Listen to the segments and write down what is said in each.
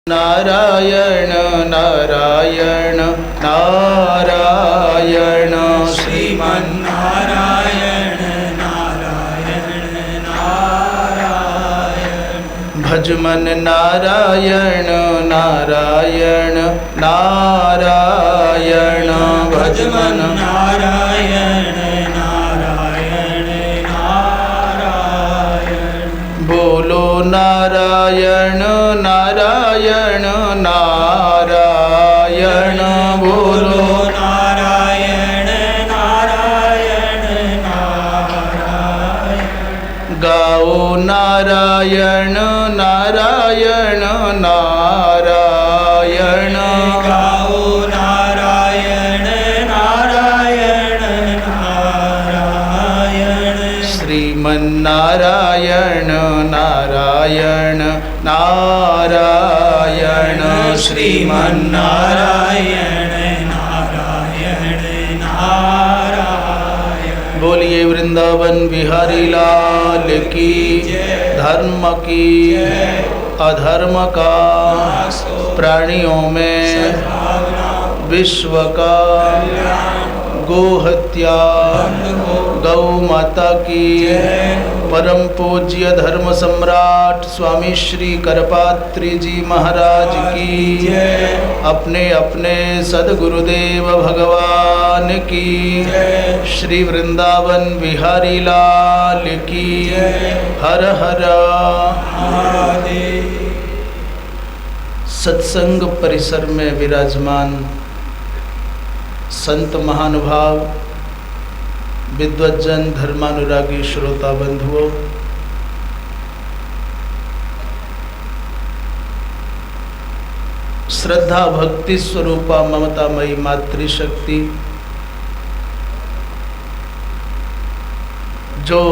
नारायण नारायण नारायण श्रीमन्नारायण नारायण नारायण भजमन नारायण नारायण नारायण भजमन नारायण नारायण नारायण बोलो नारायण नारायण नारायण बोलो नारायण नारायण नारायण गाओ नारायण नारायण नारायण गाओ नारायण नारायण नारायण श्रीमन्नारायण नारायण नारायण श्रीमन्नारायण नारायण नारायण बोलिए वृंदावन बिहारी लाल की धर्म की अधर्म का प्राणियों में विश्व का गो हत्या गौ माता की परम पूज्य धर्म सम्राट स्वामी श्री करपात्री जी महाराज की अपने अपने सदगुरुदेव भगवान की श्री वृंदावन बिहारी लाल की हर हर महादेव। सत्संग परिसर में विराजमान संत महानुभाव विद्वज्जन धर्मानुरागी श्रोता बंधुओं, श्रद्धा भक्ति स्वरूपा ममतामयी मातृशक्ति जो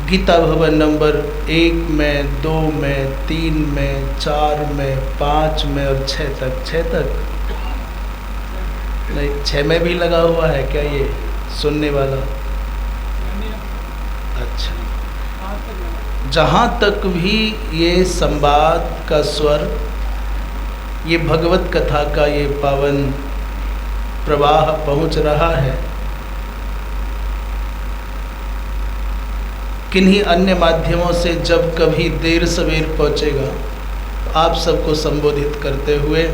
गीता भवन नंबर 1 में, 2 में, 3 में, 4 में, 5 में और 6 तक नहीं, 6 में भी लगा हुआ है क्या ये सुनने वाला? अच्छा, जहाँ तक भी ये संवाद का स्वर, ये भगवत कथा का ये पावन प्रवाह पहुँच रहा है, किन्हीं अन्य माध्यमों से जब कभी देर सवेर पहुँचेगा तो आप सबको संबोधित करते हुए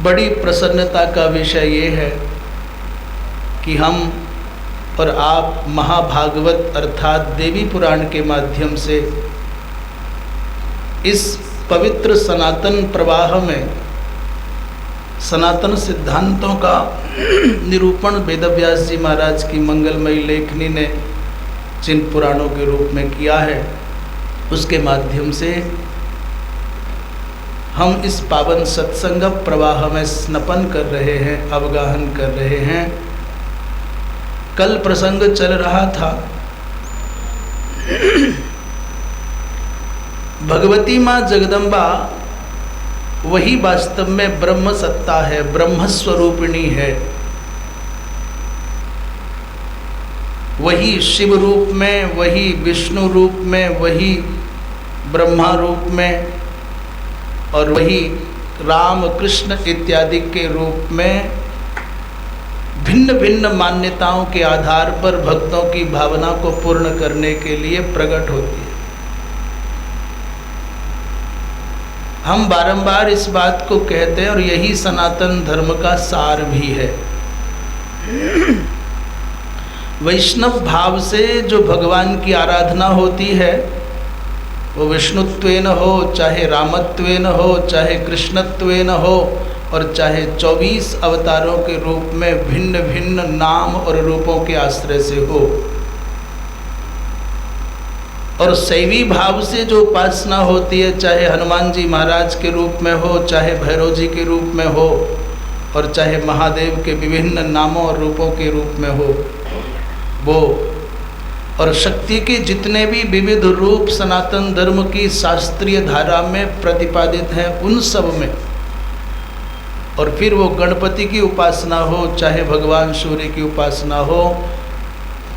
बड़ी प्रसन्नता का विषय ये है कि हम और आप महाभागवत अर्थात देवी पुराण के माध्यम से इस पवित्र सनातन प्रवाह में सनातन सिद्धांतों का निरूपण वेदव्यास जी महाराज की मंगलमयी लेखनी ने जिन पुराणों के रूप में किया है, उसके माध्यम से हम इस पावन सत्संग प्रवाह में स्नपन कर रहे हैं, अवगाहन कर रहे हैं। कल प्रसंग चल रहा था भगवती माँ जगदम्बा वही वास्तव में ब्रह्म सत्ता है, ब्रह्म स्वरूपिणी है। वही शिव रूप में, वही विष्णु रूप में, वही ब्रह्मा रूप में और वही राम कृष्ण इत्यादि के रूप में भिन्न भिन्न मान्यताओं के आधार पर भक्तों की भावना को पूर्ण करने के लिए प्रकट होती है। हम बारंबार इस बात को कहते हैं और यही सनातन धर्म का सार भी है। वैष्णव भाव से जो भगवान की आराधना होती है, वो विष्णुत्वेन हो, चाहे रामत्वेन हो, चाहे कृष्णत्वेन हो और चाहे 24 अवतारों के रूप में भिन्न भिन्न नाम और रूपों के आश्रय से हो, और शैवी भाव से जो उपासना होती है, चाहे हनुमान जी महाराज के रूप में हो, चाहे भैरव जी के रूप में हो और चाहे महादेव के विभिन्न नामों और रूपों के रूप में हो, वो और शक्ति के जितने भी विविध रूप सनातन धर्म की शास्त्रीय धारा में प्रतिपादित हैं, उन सब में, और फिर वो गणपति की उपासना हो, चाहे भगवान सूर्य की उपासना हो,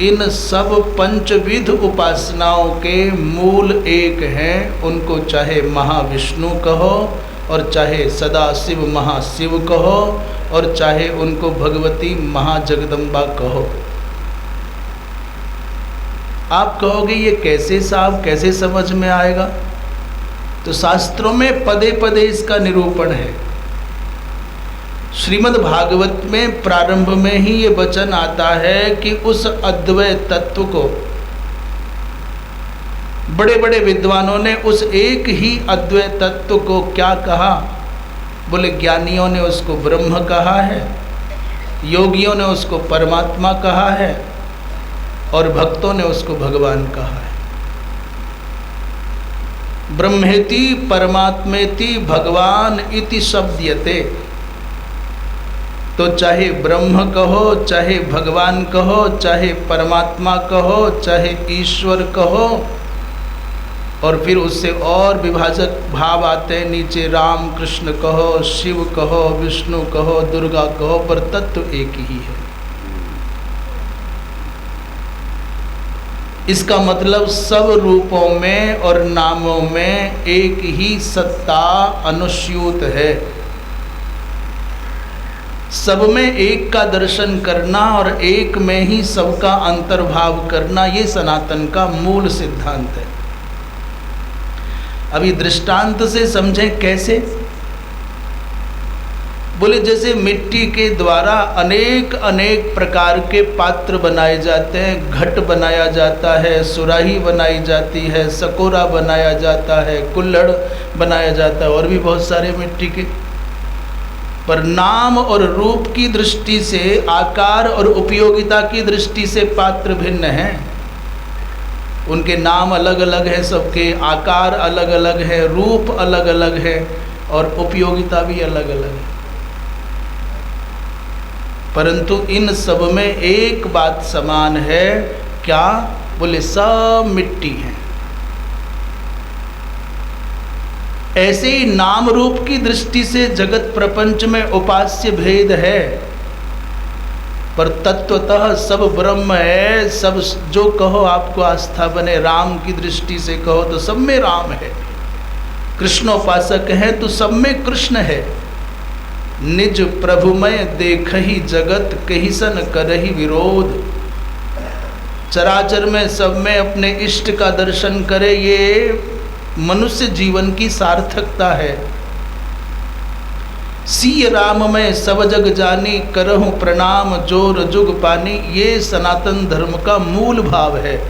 इन सब पंचविध उपासनाओं के मूल एक हैं। उनको चाहे महाविष्णु कहो और चाहे सदाशिव महाशिव कहो और चाहे उनको भगवती महाजगदम्बा कहो। आप कहोगे ये कैसे साहब, कैसे समझ में आएगा? तो शास्त्रों में पदे पदे इसका निरूपण है। श्रीमद् भागवत में प्रारंभ में ही ये वचन आता है कि उस अद्वैत तत्व को बड़े बड़े विद्वानों ने उस एक ही अद्वैत तत्व को क्या कहा? बोले ज्ञानियों ने उसको ब्रह्म कहा है, योगियों ने उसको परमात्मा कहा है और भक्तों ने उसको भगवान कहा है। ब्रह्मेति परमात्मेति भगवान इति शब्दयते। तो चाहे ब्रह्म कहो, चाहे भगवान कहो, चाहे परमात्मा कहो, चाहे ईश्वर कहो, और फिर उससे और विभाजक भाव आते हैं नीचे, राम कृष्ण कहो, शिव कहो, विष्णु कहो, दुर्गा कहो, पर तत्व एक ही है। इसका मतलब सब रूपों में और नामों में एक ही सत्ता अनुस्यूत है। सब में एक का दर्शन करना और एक में ही सबका अंतर्भाव करना, ये सनातन का मूल सिद्धांत है। अभी दृष्टांत से समझें कैसे? बोले जैसे मिट्टी के द्वारा अनेक अनेक प्रकार के पात्र बनाए जाते हैं, घट बनाया जाता है, सुराही बनाई जाती है, सकोरा बनाया जाता है, कुल्हड़ बनाया जाता है, और भी बहुत सारे मिट्टी के। पर नाम और रूप की दृष्टि से, आकार और उपयोगिता की दृष्टि से पात्र भिन्न हैं। उनके नाम अलग अलग हैं, सबके आकार अलग अलग है, रूप अलग अलग है और उपयोगिता भी अलग अलग है। परंतु इन सब में एक बात समान है। क्या? बोले सब मिट्टी हैं। ऐसे ही नाम रूप की दृष्टि से जगत प्रपंच में उपास्य भेद है, पर तत्वतः सब ब्रह्म है। सब जो कहो आपको आस्था बने। राम की दृष्टि से कहो तो सब में राम है, कृष्णोपासक है तो सब में कृष्ण है। निज प्रभुमय देखहि जगत कहिसन करहि विरोध। चराचर में सब में अपने इष्ट का दर्शन करे, ये मनुष्य जीवन की सार्थकता है। सीय राम में सब जग जानी करहूँ प्रणाम जोर जुग पानी, ये सनातन धर्म का मूल भाव है।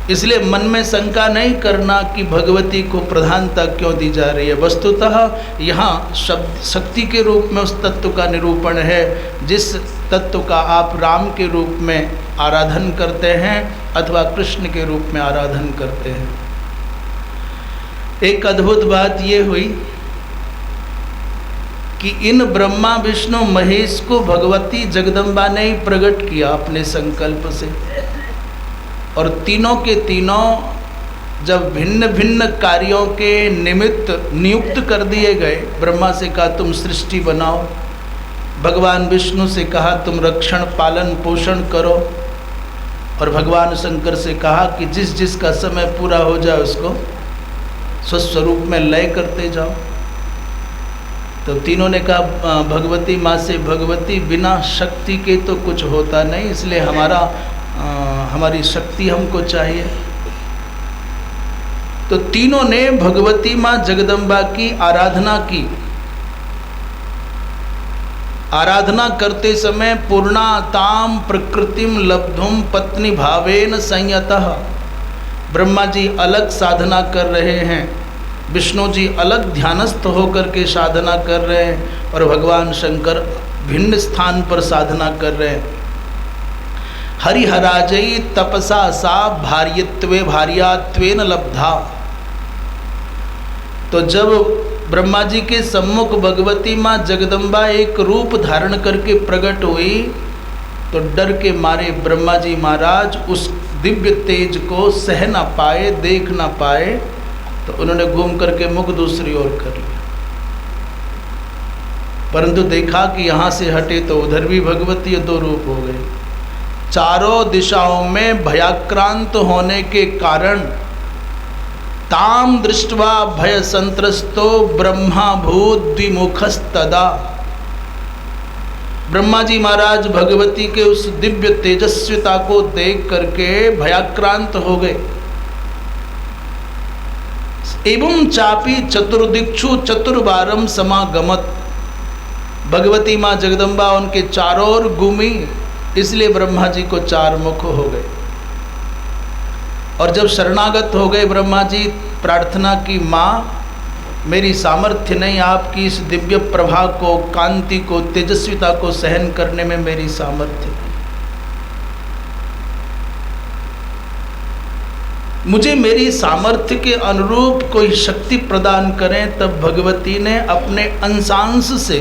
इसलिए मन में शंका नहीं करना कि भगवती को प्रधानता क्यों दी जा रही है। वस्तुतः यहाँ शब्द शक्ति के रूप में उस तत्व का निरूपण है, जिस तत्व का आप राम के रूप में आराधन करते हैं अथवा कृष्ण के रूप में आराधन करते हैं। एक अद्भुत बात ये हुई कि इन ब्रह्मा विष्णु महेश को भगवती जगदम्बा ने ही प्रकट किया अपने संकल्प से, और तीनों के तीनों जब भिन्न भिन्न कार्यों के निमित्त नियुक्त कर दिए गए। ब्रह्मा से कहा तुम सृष्टि बनाओ, भगवान विष्णु से कहा तुम रक्षण पालन पोषण करो, और भगवान शंकर से कहा कि जिस जिसका समय पूरा हो जाए उसको स्वस्वरूप में लय करते जाओ। तो तीनों ने कहा भगवती माँ से, भगवती बिना शक्ति के तो कुछ होता नहीं, इसलिए हमारी शक्ति हमको चाहिए। तो तीनों ने भगवती माँ जगदम्बा की आराधना की। आराधना करते समय पूर्णाताम प्रकृतिम लब्धुम पत्नी भावेन संयतः। ब्रह्मा जी अलग साधना कर रहे हैं, विष्णु जी अलग ध्यानस्थ होकर के साधना कर रहे हैं, और भगवान शंकर भिन्न स्थान पर साधना कर रहे हैं। हरिहराजयी तपसा सा भार्यत्वे भार्यात्वेन लब्धा। तो जब ब्रह्मा जी के सम्मुख भगवती माँ जगदम्बा एक रूप धारण करके प्रकट हुई, तो डर के मारे ब्रह्मा जी महाराज उस दिव्य तेज को सह ना पाए, देख ना पाए, तो उन्होंने घूम करके मुख दूसरी ओर कर लिया। परंतु देखा कि यहाँ से हटे तो उधर भी भगवती 2 रूप हो गए। चारों दिशाओं में भयाक्रांत होने के कारण ताम दृष्ट्वा भय संत्रस्तो ब्रह्मा भूत द्विमुखस्तदा। ब्रह्मा जी महाराज भगवती के उस दिव्य तेजस्विता को देख करके भयाक्रांत हो गए। एवं चापी चतुर्दिक्षु चतुर्वारम समागमत। भगवती माँ जगदम्बा उनके चारों ओर घूमी, इसलिए ब्रह्मा जी को 4 मुख हो गए। और जब शरणागत हो गए ब्रह्मा जी, प्रार्थना की, माँ मेरी सामर्थ्य नहीं, आपकी इस दिव्य प्रभा को, कांति को, तेजस्विता को सहन करने में मेरी सामर्थ्य नहीं, मुझे मेरी सामर्थ्य के अनुरूप कोई शक्ति प्रदान करें। तब भगवती ने अपने अंशांश से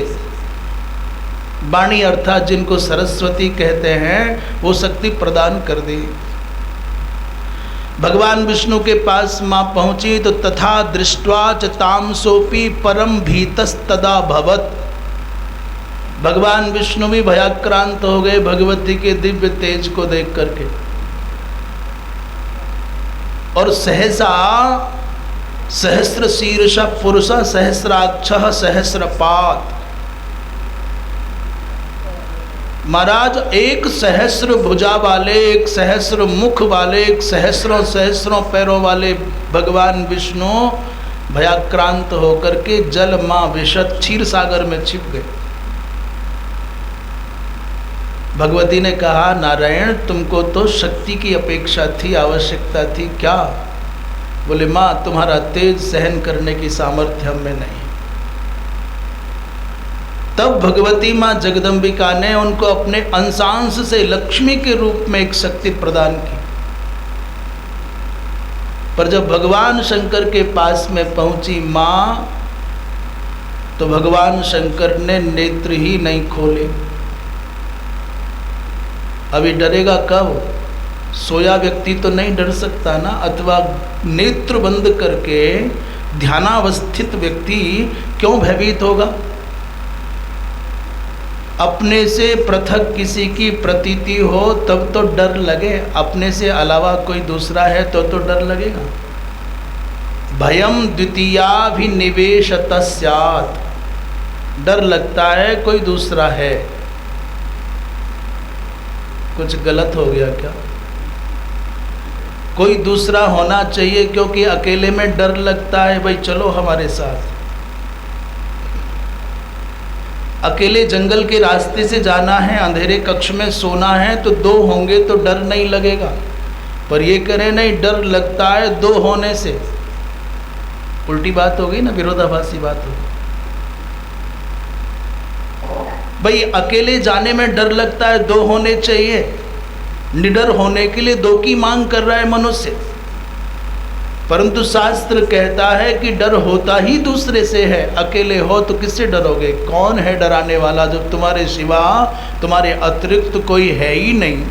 वाणी अर्थात जिनको सरस्वती कहते हैं वो शक्ति प्रदान कर दी। भगवान विष्णु के पास माँ पहुंची तो तथा दृष्ट्वा च ताम सोपी परम भीतस्तदा भवत। भगवान विष्णु भी भयाक्रांत हो गए भगवती के दिव्य तेज को देख करके, और सहसा सहस्र शीर्ष पुरुष सहस्राक्ष सहस्रपात। महाराज 1 सहस्र भुजा वाले, 1 सहस्र मुख वाले, 1 सहस्रों सहस्रों पैरों वाले भगवान विष्णु भयाक्रांत होकर के जल मां विशद क्षीर सागर में छिप गए। भगवती ने कहा, नारायण तुमको तो शक्ति की अपेक्षा थी, आवश्यकता थी क्या? बोले माँ तुम्हारा तेज सहन करने की सामर्थ्य हम में नहीं। तब भगवती माँ जगदम्बिका ने उनको अपने अंशांश से लक्ष्मी के रूप में एक शक्ति प्रदान की। पर जब भगवान शंकर के पास में पहुंची माँ, तो भगवान शंकर ने नेत्र ही नहीं खोले। अभी डरेगा कब? सोया व्यक्ति तो नहीं डर सकता ना, अथवा नेत्र बंद करके ध्यानावस्थित व्यक्ति क्यों भयभीत होगा? अपने से पृथक किसी की प्रतीति हो तब तो डर लगे, अपने से अलावा कोई दूसरा है तो डर लगेगा। भयम द्वितीयाभिनिवेशत स्यात्, डर लगता है कोई दूसरा है। कुछ गलत हो गया क्या? कोई दूसरा होना चाहिए, क्योंकि अकेले में डर लगता है, भाई चलो हमारे साथ। अकेले जंगल के रास्ते से जाना है, अंधेरे कक्ष में सोना है, तो 2 होंगे तो डर नहीं लगेगा। पर ये करें नहीं, डर लगता है 2 होने से। उल्टी बात हो गई ना, विरोधाभासी बात हो गई। भाई अकेले जाने में डर लगता है, 2 होने चाहिए। निडर होने के लिए 2 की मांग कर रहा है मनुष्य, परंतु शास्त्र कहता है कि डर होता ही दूसरे से है। अकेले हो तो किससे डरोगे? कौन है डराने वाला जब तुम्हारे सिवा, तुम्हारे अतिरिक्त कोई है ही नहीं।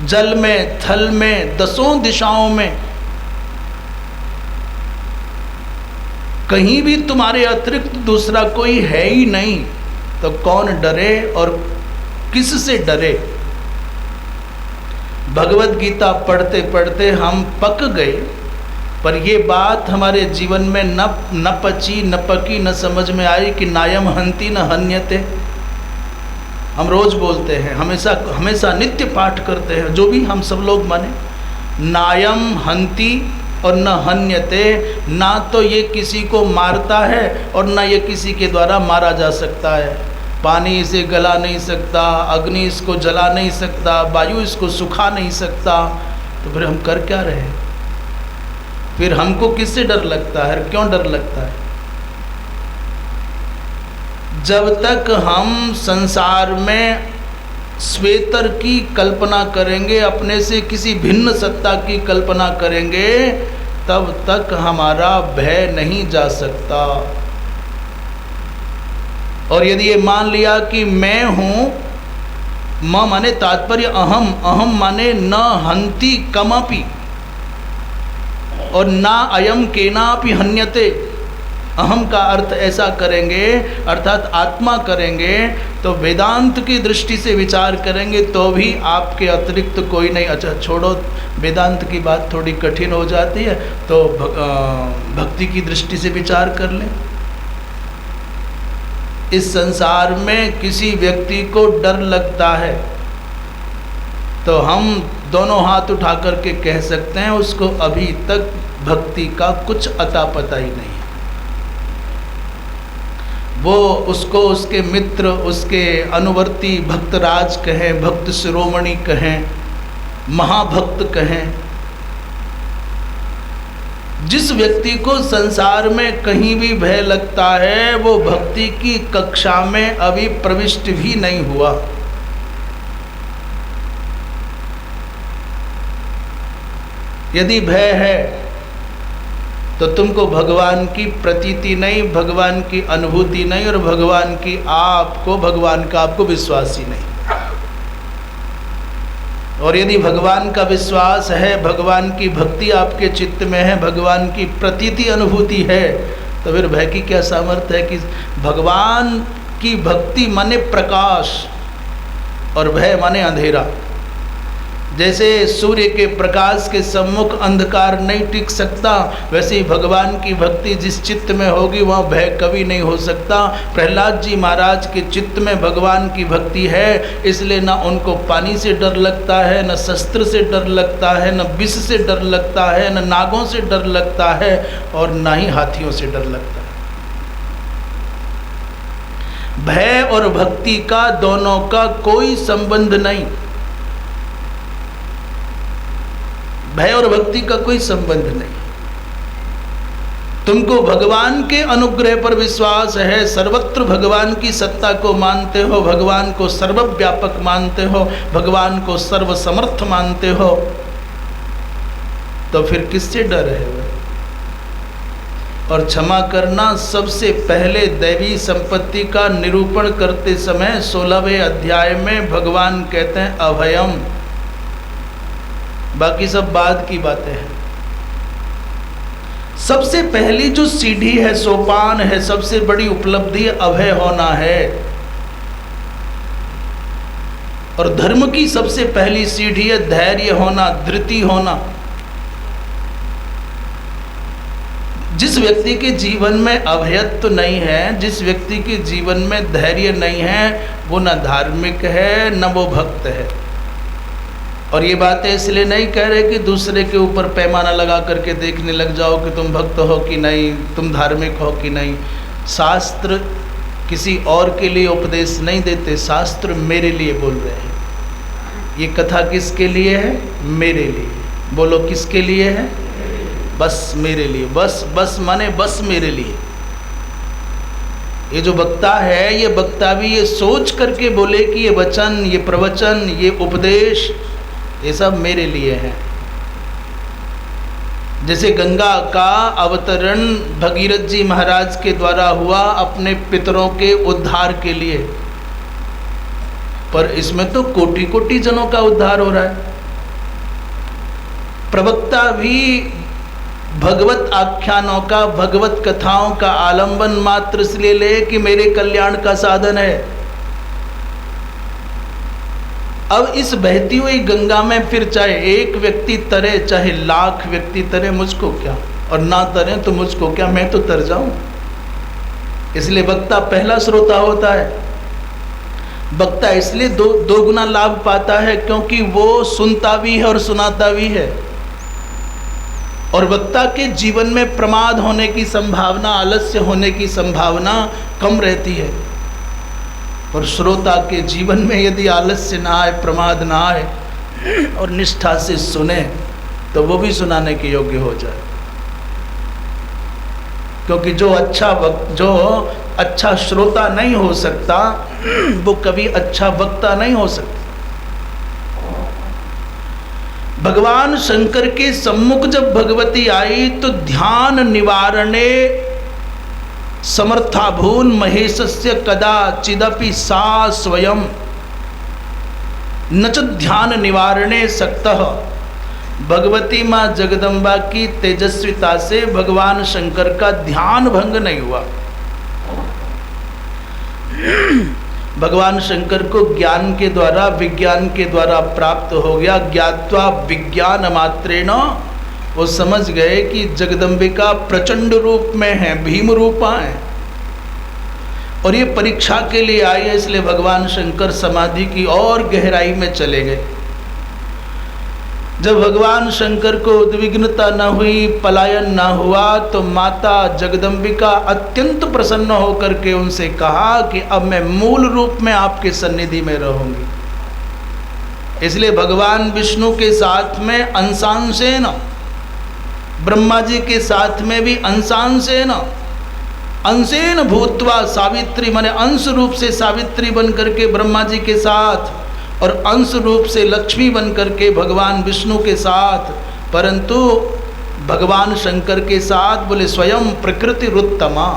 जल में, थल में, 10 दिशाओं में कहीं भी तुम्हारे अतिरिक्त दूसरा कोई है ही नहीं, तो कौन डरे और किस से डरे? भगवत गीता पढ़ते पढ़ते हम पक गए, पर ये बात हमारे जीवन में न पची, न पकी, न समझ में आई कि नायम हंति न हन्यते। हम रोज बोलते हैं, हमेशा नित्य पाठ करते हैं, जो भी हम सब लोग माने, नायम हंति और न हन्यते। ना तो ये किसी को मारता है और ना ये किसी के द्वारा मारा जा सकता है। पानी इसे गला नहीं सकता, अग्नि इसको जला नहीं सकता, वायु इसको सुखा नहीं सकता, तो फिर हम कर क्या रहे? फिर हमको किससे डर लगता है? क्यों डर लगता है? जब तक हम संसार में श्वेतर की कल्पना करेंगे, अपने से किसी भिन्न सत्ता की कल्पना करेंगे, तब तक हमारा भय नहीं जा सकता। और यदि ये मान लिया कि मैं हूँ, म माने तात्पर्य अहम, अहम माने न हंति कमपि और ना अयम केनापि हन्यते, अहम का अर्थ ऐसा करेंगे, अर्थात आत्मा करेंगे, तो वेदांत की दृष्टि से विचार करेंगे तो भी आपके अतिरिक्त कोई नहीं। अच्छा छोड़ो, वेदांत की बात थोड़ी कठिन हो जाती है, तो भक्ति की दृष्टि से विचार कर लें। इस संसार में किसी व्यक्ति को डर लगता है तो हम दोनों हाथ उठा करके कह सकते हैं उसको अभी तक भक्ति का कुछ अता पता ही नहीं है। वो उसको उसके मित्र, उसके अनुवर्ती भक्तराज कहें, भक्त शिरोमणि कहें, महाभक्त कहें, जिस व्यक्ति को संसार में कहीं भी भय लगता है वो भक्ति की कक्षा में अभी प्रविष्ट भी नहीं हुआ। यदि भय है तो तुमको भगवान की प्रतीति नहीं, भगवान की अनुभूति नहीं, और भगवान की भगवान का आपको विश्वास ही नहीं। और यदि भगवान का विश्वास है, भगवान की भक्ति आपके चित्त में है, भगवान की प्रतीति अनुभूति है, तो फिर भय की क्या सामर्थ्य है कि भगवान की भक्ति माने प्रकाश और भय माने अंधेरा। जैसे सूर्य के प्रकाश के सम्मुख अंधकार नहीं टिक सकता, वैसे ही भगवान की भक्ति जिस चित्त में होगी वहाँ भय कभी नहीं हो सकता। प्रहलाद जी महाराज के चित्त में भगवान की भक्ति है, इसलिए न उनको पानी से डर लगता है, न शस्त्र से डर लगता है, न विष से डर लगता है, न नागों से डर लगता है, और न ही हाथियों से डर लगता है। भय और भक्ति का दोनों का कोई संबंध नहीं, भय और भक्ति का कोई संबंध नहीं। तुमको भगवान के अनुग्रह पर विश्वास है, सर्वत्र भगवान की सत्ता को मानते हो, भगवान को सर्वव्यापक मानते हो, भगवान को सर्वसमर्थ मानते हो, तो फिर किससे डर है वह? और क्षमा करना, सबसे पहले दैवी संपत्ति का निरूपण करते समय 16वें अध्याय में भगवान कहते हैं अभयम। बाकी सब बाद की बातें हैं। सबसे पहली जो सीढ़ी है, सोपान है, सबसे बड़ी उपलब्धि अभय होना है। और धर्म की सबसे पहली सीढ़ी है धैर्य होना, धृति होना। जिस व्यक्ति के जीवन में अभयत्व नहीं है, जिस व्यक्ति के जीवन में धैर्य नहीं है, वो न धार्मिक है न वो भक्त है। और ये बातें इसलिए नहीं कह रहे कि दूसरे के ऊपर पैमाना लगा करके देखने लग जाओ कि तुम भक्त हो कि नहीं, तुम धार्मिक हो कि नहीं। शास्त्र किसी और के लिए उपदेश नहीं देते, शास्त्र मेरे लिए बोल रहे हैं। ये कथा किसके लिए है? मेरे लिए। बोलो किसके लिए है? बस मेरे लिए। बस माने बस मेरे लिए। ये जो वक्ता है, ये वक्ता भी ये सोच करके बोले कि ये वचन, ये प्रवचन, ये उपदेश, ये सब मेरे लिए है। जैसे गंगा का अवतरण भगीरथ जी महाराज के द्वारा हुआ अपने पितरों के उद्धार के लिए, पर इसमें तो कोटि कोटि जनों का उद्धार हो रहा है। प्रवक्ता भी भगवत आख्यानों का, भगवत कथाओं का आलंबन मात्र इसलिए ले कि मेरे कल्याण का साधन है। अब इस बहती हुई गंगा में फिर चाहे एक व्यक्ति तरे, चाहे लाख व्यक्ति तरे, मुझको क्या, और ना तरे तो मुझको क्या, मैं तो तर जाऊं। इसलिए वक्ता पहला श्रोता होता है। वक्ता इसलिए दो गुना लाभ पाता है क्योंकि वो सुनता भी है और सुनाता भी है। और वक्ता के जीवन में प्रमाद होने की संभावना, आलस्य होने की संभावना कम रहती है। और श्रोता के जीवन में यदि आलस्य ना आए, प्रमाद ना आए और निष्ठा से सुने, तो वो भी सुनाने के योग्य हो जाए। क्योंकि जो अच्छा श्रोता नहीं हो सकता, वो कभी अच्छा वक्ता नहीं हो सकता। भगवान शंकर के सम्मुख जब भगवती आई तो ध्यान निवारणे समर्थाभून महेशस्य कदाचिदपि सा स्वयं न च ध्यान निवारणे सक्तः। भगवती माँ जगदम्बा की तेजस्विता से भगवान शंकर का ध्यान भंग नहीं हुआ। भगवान शंकर को ज्ञान के द्वारा, विज्ञान के द्वारा प्राप्त हो गया। ज्ञात्वा विज्ञान मात्रेण, वो समझ गए कि जगदम्बिका प्रचंड रूप में है, भीम रूपा है, और ये परीक्षा के लिए आई है। इसलिए भगवान शंकर समाधि की और गहराई में चले गए। जब भगवान शंकर को उद्विग्नता न हुई, पलायन न हुआ, तो माता जगदम्बिका अत्यंत प्रसन्न होकर के उनसे कहा कि अब मैं मूल रूप में आपके सन्निधि में रहूंगी। इसलिए भगवान विष्णु के साथ में अंशांशेन, ब्रह्मा जी के साथ में भी अंशांशेन, अंशेन भूत्वा सावित्री, माने अंश रूप से सावित्री बन करके ब्रह्मा जी के साथ, और अंश रूप से लक्ष्मी बन करके भगवान विष्णु के साथ, परंतु भगवान शंकर के साथ बोले स्वयं प्रकृति रुत्तमा।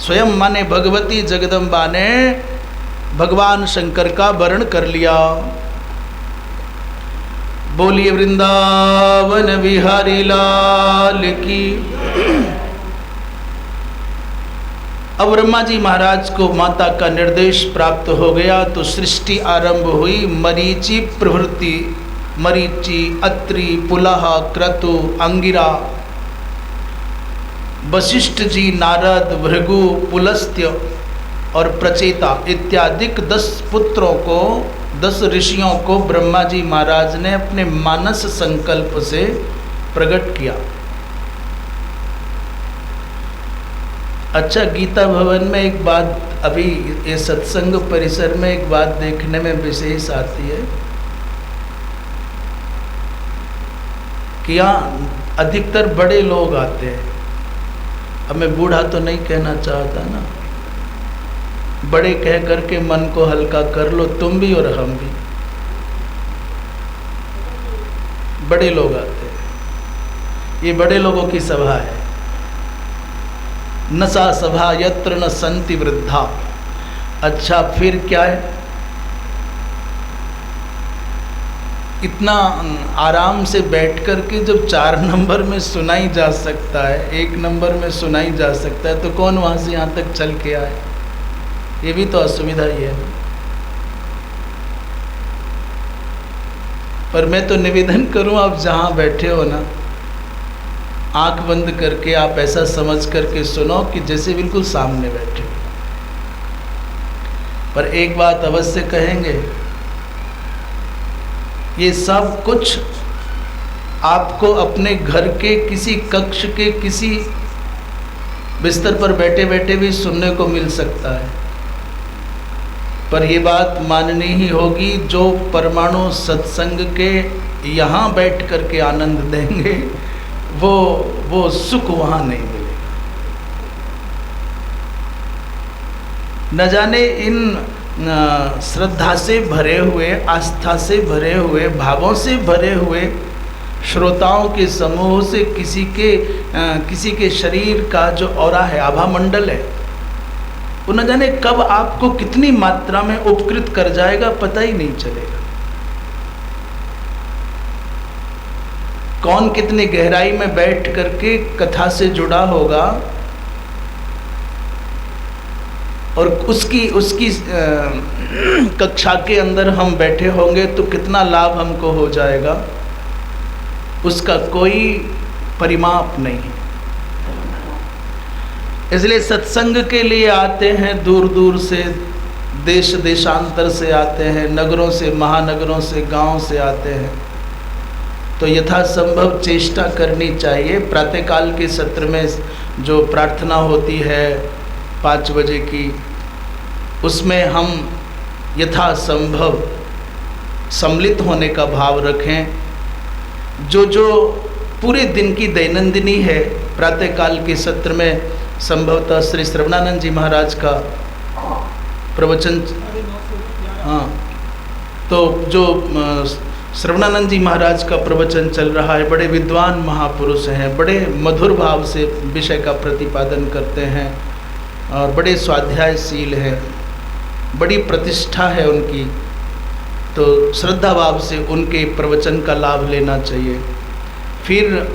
स्वयं माने भगवती जगदम्बा ने भगवान शंकर का वर्ण कर लिया। बोलिए वृंदावन बिहारी लाल की। अब ब्रह्मा जी महाराज को माता का निर्देश प्राप्त हो गया तो सृष्टि आरंभ हुई। मरीचि प्रभृति, मरीचि, अत्रि, पुलह, क्रतु, अंगिरा, वशिष्ठ जी, नारद, भृगु, पुलस्त्य और प्रचेता इत्यादि 10 पुत्रों को, 10 ऋषियों को ब्रह्मा जी महाराज ने अपने मानस संकल्प से प्रकट किया। अच्छा, गीता भवन में एक बात, अभी ये सत्संग परिसर में एक बात देखने में विशेष आती है कि यहाँ अधिकतर बड़े लोग आते हैं। अब मैं बूढ़ा तो नहीं कहना चाहता ना, बड़े कह करके मन को हल्का कर लो, तुम भी और हम भी। बड़े लोग आते हैं, ये बड़े लोगों की सभा है। न सा सभा यत्र न संति वृद्धा। अच्छा, फिर क्या है? इतना आराम से बैठ कर के जब 4 नंबर में सुनाई जा सकता है, 1 नंबर में सुनाई जा सकता है, तो कौन वहाँ से यहाँ तक चल के आए? ये भी तो असुविधा ही है। पर मैं तो निवेदन करूँ, आप जहाँ बैठे हो ना, आंख बंद करके आप ऐसा समझ करके सुनो कि जैसे बिल्कुल सामने बैठे हो। पर एक बात अवश्य कहेंगे, ये सब कुछ आपको अपने घर के किसी कक्ष के किसी बिस्तर पर बैठे बैठे भी सुनने को मिल सकता है। पर ये बात माननी ही होगी, जो परमाणु सत्संग के यहाँ बैठ करके आनंद देंगे, वो सुख वहाँ नहीं मिलेगा। न जाने इन श्रद्धा से भरे हुए, आस्था से भरे हुए, भावों से भरे हुए श्रोताओं के समूह से किसी के शरीर का जो ऑरा है, आभा मंडल है, वो न जाने कब आपको कितनी मात्रा में उपकृत कर जाएगा, पता ही नहीं चलेगा। कौन कितनी गहराई में बैठ करके कथा से जुड़ा होगा और उसकी कक्षा के अंदर हम बैठे होंगे तो कितना लाभ हमको हो जाएगा, उसका कोई परिमाप नहीं है। इसलिए सत्संग के लिए आते हैं, दूर दूर से, देश देशांतर से आते हैं, नगरों से, महानगरों से, गांव से आते हैं। तो यथासंभव चेष्टा करनी चाहिए। प्रातःकाल के सत्र में जो प्रार्थना होती है 5 बजे की, उसमें हम यथासंभव सम्मिलित होने का भाव रखें। जो पूरे दिन की दैनंदिनी है, प्रातःकाल के सत्र में संभवतः श्री श्रवणानंद जी महाराज का प्रवचन, हाँ, तो जो श्रवणानंद जी महाराज का प्रवचन चल रहा है, बड़े विद्वान महापुरुष हैं, बड़े मधुर भाव से विषय का प्रतिपादन करते हैं और बड़े स्वाध्यायशील हैं, बड़ी प्रतिष्ठा है उनकी। तो श्रद्धा भाव से उनके प्रवचन का लाभ लेना चाहिए। फिर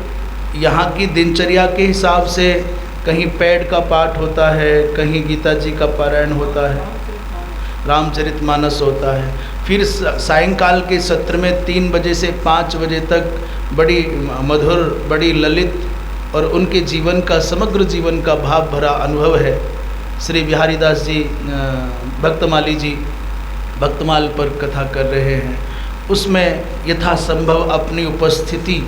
यहाँ की दिनचर्या के हिसाब से कहीं पैड का पाठ होता है, कहीं गीता जी का पारायण होता है, रामचरितमानस होता है। फिर सायंकाल के सत्र में 3 बजे से 5 बजे तक बड़ी मधुर, बड़ी ललित और उनके जीवन का, समग्र जीवन का भाव भरा अनुभव है। श्री बिहारीदास जी भक्तमाली जी भक्तमाल पर कथा कर रहे हैं, उसमें यथासंभव अपनी उपस्थिति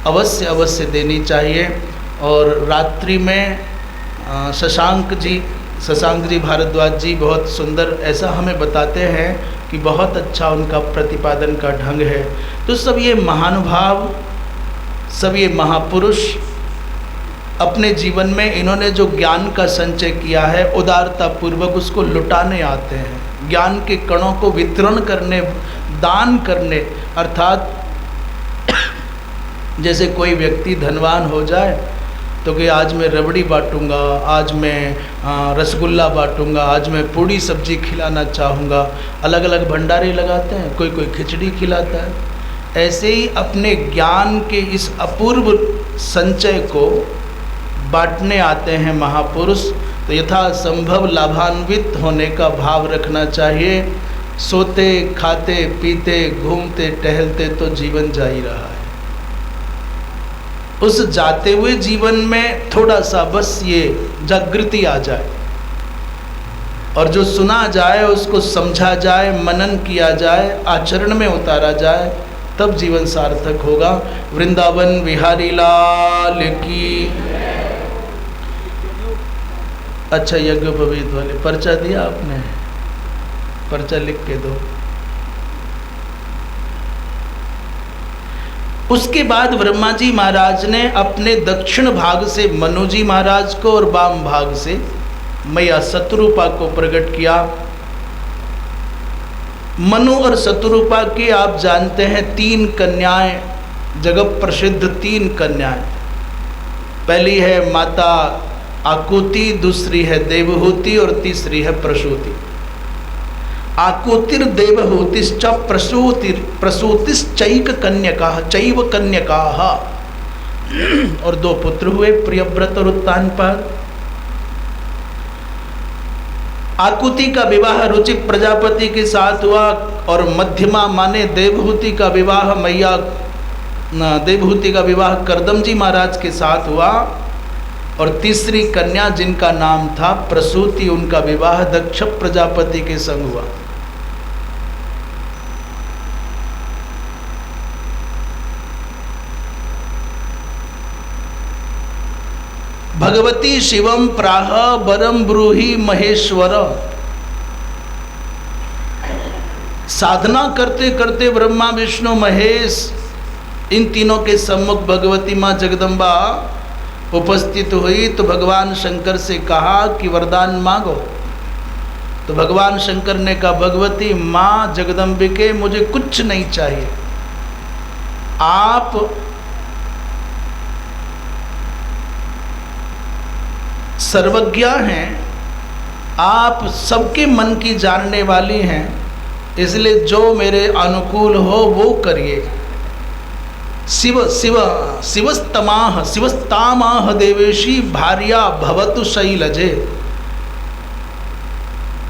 अवश्य देनी चाहिए। और रात्रि में शशांक जी भारद्वाज जी बहुत सुंदर ऐसा हमें बताते हैं कि बहुत अच्छा उनका प्रतिपादन का ढंग है। तो सब ये महानुभाव, सब ये महापुरुष अपने जीवन में इन्होंने जो ज्ञान का संचय किया है उदारता पूर्वक उसको लुटाने आते हैं, ज्ञान के कणों को वितरण करने, दान करने। अर्थात जैसे कोई व्यक्ति धनवान हो जाए तो कि आज मैं रबड़ी बांटूंगा, आज मैं रसगुल्ला बांटूंगा, आज मैं पूड़ी सब्जी खिलाना चाहूँगा, अलग अलग भंडारे लगाते हैं, कोई खिचड़ी खिलाता है। ऐसे ही अपने ज्ञान के इस अपूर्व संचय को बांटने आते हैं महापुरुष। तो यथासंभव लाभान्वित होने का भाव रखना चाहिए। सोते खाते पीते घूमते टहलते तो जीवन जा ही रहा है। उस जाते हुए जीवन में थोड़ा सा बस ये जागृति आ जाए और जो सुना जाए उसको समझा जाए, मनन किया जाए, आचरण में उतारा जाए, तब जीवन सार्थक होगा। वृंदावन बिहारी लाल की। अच्छा, यज्ञोपवीत वाले पर्चा दिया आपने? पर्चा लिख के दो। उसके बाद ब्रह्मा जी महाराज ने अपने दक्षिण भाग से मनु जी महाराज को और वाम भाग से मैया शतरूपा को प्रकट किया। मनु और शतरूपा की आप जानते हैं 3 कन्याएं, जगत प्रसिद्ध 3 कन्याएं। पहली है माता आकुति, दूसरी है देवहूति और तीसरी है प्रसूति। आकुतिर देवहूतिश्च प्रसूतिश्चैक कन्यकाः चैव कन्यकाः। और 2 पुत्र हुए, प्रियव्रत और उत्तानपाद। आकुति का विवाह रुचि प्रजापति के साथ हुआ और मध्यमा माने देवहूति का विवाह देवहूति का विवाह करदम जी महाराज के साथ हुआ। और तीसरी कन्या जिनका नाम था प्रसूति, उनका विवाह दक्ष प्रजापति के संग हुआ। भगवती शिवम प्राह बरम ब्रूहि महेश्वर। साधना करते करते ब्रह्मा विष्णु महेश इन तीनों के सम्मुख भगवती माँ जगदम्बा उपस्थित हुई। तो भगवान शंकर से कहा कि वरदान मांगो। तो भगवान शंकर ने कहा, भगवती माँ जगदम्बिके मुझे कुछ नहीं चाहिए, आप सर्वज्ञा हैं, आप सबके मन की जानने वाली हैं, इसलिए जो मेरे अनुकूल हो वो करिए। शिवस्तामाह देवेशी भार्या भवतु शैलजे।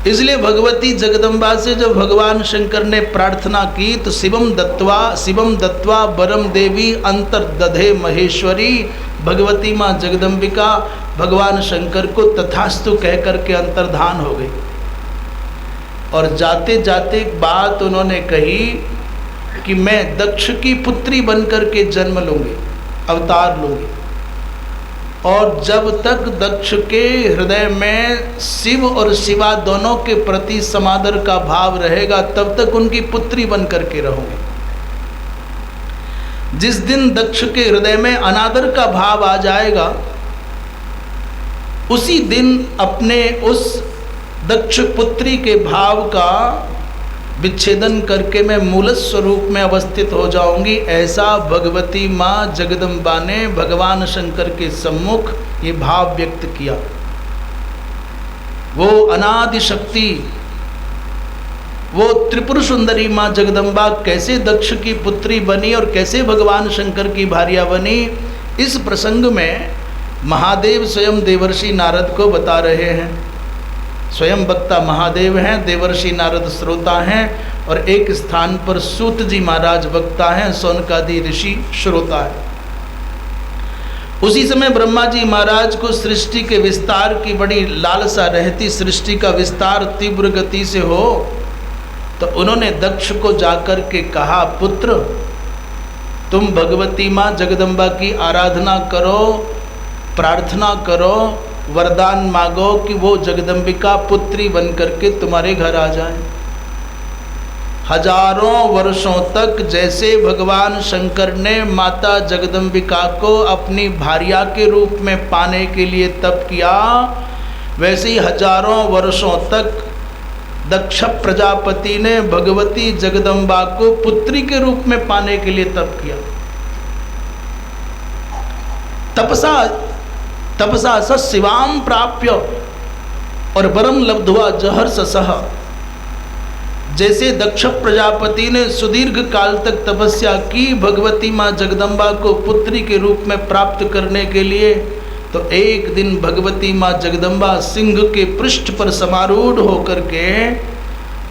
इसलिए भगवती जगदम्बा से जब भगवान शंकर ने प्रार्थना की तो शिवम दत्वा वरम देवी अंतर्दधे महेश्वरी। भगवती माँ जगदम्बिका भगवान शंकर को तथास्तु कह करके अंतर्धान हो गई। और जाते जाते एक बात उन्होंने कही कि मैं दक्ष की पुत्री बनकर के जन्म लूँगी, अवतार लूँगी। और जब तक दक्ष के हृदय में शिव और शिवा दोनों के प्रति समादर का भाव रहेगा तब तक उनकी पुत्री बनकर के रहूँगी। जिस दिन दक्ष के हृदय में अनादर का भाव आ जाएगा उसी दिन अपने उस दक्ष पुत्री के भाव का विच्छेदन करके मैं मूल स्वरूप में अवस्थित हो जाऊंगी। ऐसा भगवती माँ जगदम्बा ने भगवान शंकर के सम्मुख ये भाव व्यक्त किया। वो अनादि शक्ति वो त्रिपुर सुंदरी माँ जगदम्बा कैसे दक्ष की पुत्री बनी और कैसे भगवान शंकर की भार्या बनी, इस प्रसंग में महादेव स्वयं देवर्षि नारद को बता रहे हैं। स्वयं वक्ता महादेव हैं, देवर्षि नारद श्रोता हैं, और एक स्थान पर सूत जी महाराज वक्ता हैं, सौनकादि ऋषि श्रोता हैं। उसी समय ब्रह्मा जी महाराज को सृष्टि के विस्तार की बड़ी लालसा रहती, सृष्टि का विस्तार तीव्र गति से हो, तो उन्होंने दक्ष को जाकर के कहा, पुत्र तुम भगवती माँ जगदम्बा की आराधना करो, प्रार्थना करो, वरदान मांगो कि वो जगदम्बिका पुत्री बन करके तुम्हारे घर आ जाए। हजारों वर्षों तक जैसे भगवान शंकर ने माता जगदम्बिका को अपनी भार्या के रूप में पाने के लिए तप किया, वैसे ही हजारों वर्षों तक दक्ष प्रजापति ने भगवती जगदम्बा को पुत्री के रूप में पाने के लिए तप किया। तपसा स शिवाम प्राप्य और वरम लब्ध्वा जहर्षसः। जैसे दक्ष प्रजापति ने सुदीर्घ काल तक तपस्या की भगवती माँ जगदम्बा को पुत्री के रूप में प्राप्त करने के लिए, तो एक दिन भगवती माँ जगदम्बा सिंह के पृष्ठ पर समारूढ़ होकर के,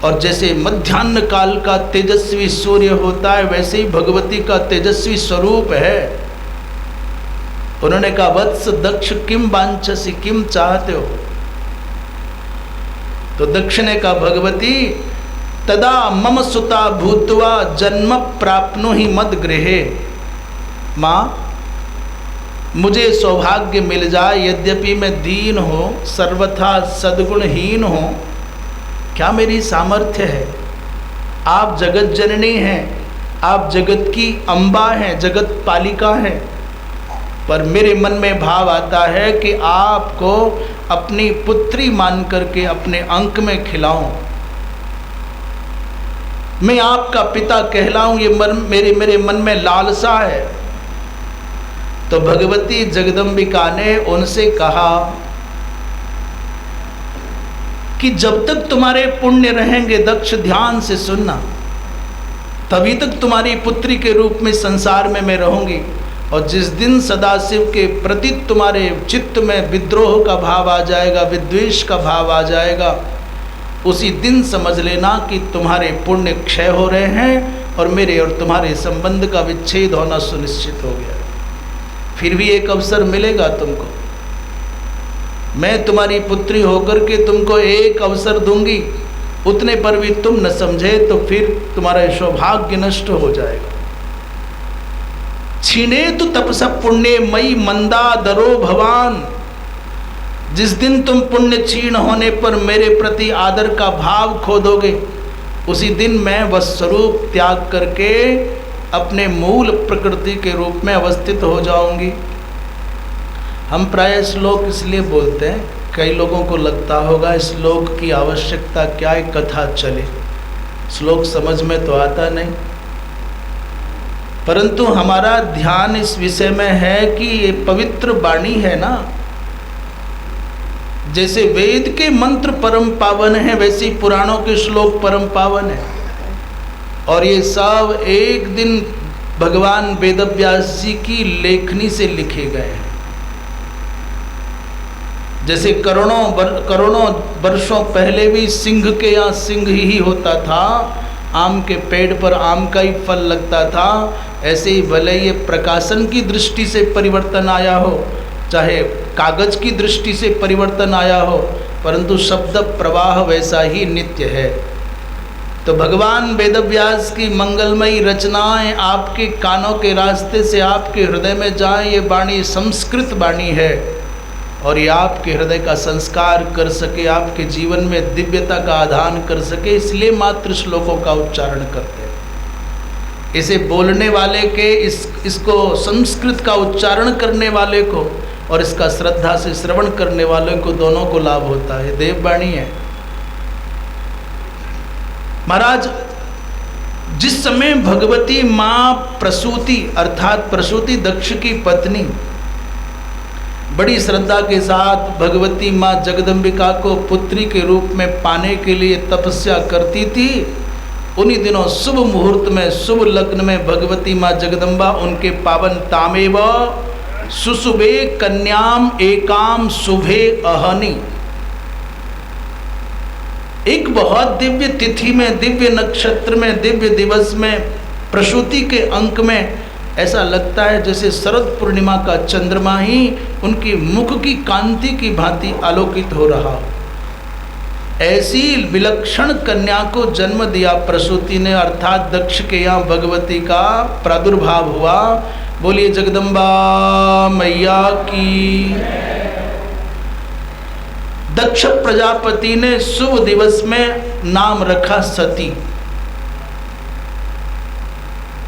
और जैसे मध्याह्न काल का तेजस्वी सूर्य होता है वैसे ही भगवती का तेजस्वी स्वरूप है। उन्होंने कहा, वत्स दक्ष किम वांछसि, किम चाहते हो? तो दक्ष ने कहा, भगवती तदा मम सुता भूत्वा जन्म प्राप्नुहि मद गृहे। माँ, मुझे सौभाग्य मिल जाए, यद्यपि मैं दीन हो, सर्वथा सद्गुणहीन हो, क्या मेरी सामर्थ्य है? आप जगत जननी हैं, आप जगत की अम्बा हैं, जगत पालिका हैं, पर मेरे मन में भाव आता है कि आपको अपनी पुत्री मान करके अपने अंक में खिलाऊं, मैं आपका पिता कहलाऊं, ये मेरे मन में लालसा है। तो भगवती जगदम्बिका ने उनसे कहा कि जब तक तुम्हारे पुण्य रहेंगे दक्ष, ध्यान से सुनना, तभी तक तुम्हारी पुत्री के रूप में संसार में मैं रहूंगी। और जिस दिन सदाशिव के प्रति तुम्हारे चित्त में विद्रोह का भाव आ जाएगा, विद्वेष का भाव आ जाएगा, उसी दिन समझ लेना कि तुम्हारे पुण्य क्षय हो रहे हैं और मेरे और तुम्हारे संबंध का विच्छेद होना सुनिश्चित हो गया। फिर भी एक अवसर मिलेगा तुमको, मैं तुम्हारी पुत्री होकर के तुमको एक अवसर दूंगी, उतने पर भी तुम न समझे तो फिर तुम्हारा सौभाग्य नष्ट हो जाएगा। छीने तो तपसा पुण्य मई मंदादरो भवान। जिस दिन तुम पुण्य क्षीण होने पर मेरे प्रति आदर का भाव खो दोगे, उसी दिन मैं वह स्वरूप त्याग करके अपने मूल प्रकृति के रूप में अवस्थित हो जाऊंगी। हम प्राय श्लोक इसलिए बोलते हैं, कई लोगों को लगता होगा श्लोक की आवश्यकता क्या है, कथा चले, श्लोक समझ में तो आता नहीं। परंतु हमारा ध्यान इस विषय में है कि ये पवित्र वाणी है ना, जैसे वेद के मंत्र परम पावन है, वैसे पुराणों के श्लोक परम पावन है। और ये सब एक दिन भगवान वेदव्यास जी की लेखनी से लिखे गए हैं। जैसे करोड़ों वर्षों पहले भी सिंह के यहाँ सिंह ही होता था, आम के पेड़ पर आम का ही फल लगता था, ऐसे ही भले ये प्रकाशन की दृष्टि से परिवर्तन आया हो, चाहे कागज की दृष्टि से परिवर्तन आया हो, परंतु शब्द प्रवाह वैसा ही नित्य है। तो भगवान वेदव्यास की मंगलमयी रचनाएं आपके कानों के रास्ते से आपके हृदय में जाएं, ये वाणी संस्कृत वाणी है और ये आपके हृदय का संस्कार कर सके, आपके जीवन में दिव्यता का आधान कर सके, इसलिए मात्र श्लोकों का उच्चारण करते हैं। इसे बोलने वाले के इसको संस्कृत का उच्चारण करने वाले को और इसका श्रद्धा से श्रवण करने वालों को दोनों को लाभ होता है। देववाणी है। महाराज, जिस समय भगवती माँ प्रसूति अर्थात प्रसूति दक्ष की पत्नी बड़ी श्रद्धा के साथ भगवती माँ जगदम्बिका को पुत्री के रूप में पाने के लिए तपस्या करती थी। उन्हीं दिनों शुभ मुहूर्त में, शुभ लग्न में भगवती माँ जगदम्बा उनके पावन तामेव सुशुभे कन्याम एकाम शुभे अहनि, एक बहुत दिव्य तिथि में, दिव्य नक्षत्र में, दिव्य दिवस में, प्रसूति के अंक में ऐसा लगता है जैसे शरद पूर्णिमा का चंद्रमा ही उनकी मुख की कांति की भांति आलोकित हो रहा हो। ऐसी विलक्षण कन्या को जन्म दिया प्रसूति ने, अर्थात दक्ष के यहाँ भगवती का प्रादुर्भाव हुआ। बोलिए जगदम्बा मैया की। दक्ष प्रजापति ने शुभ दिवस में नाम रखा सती,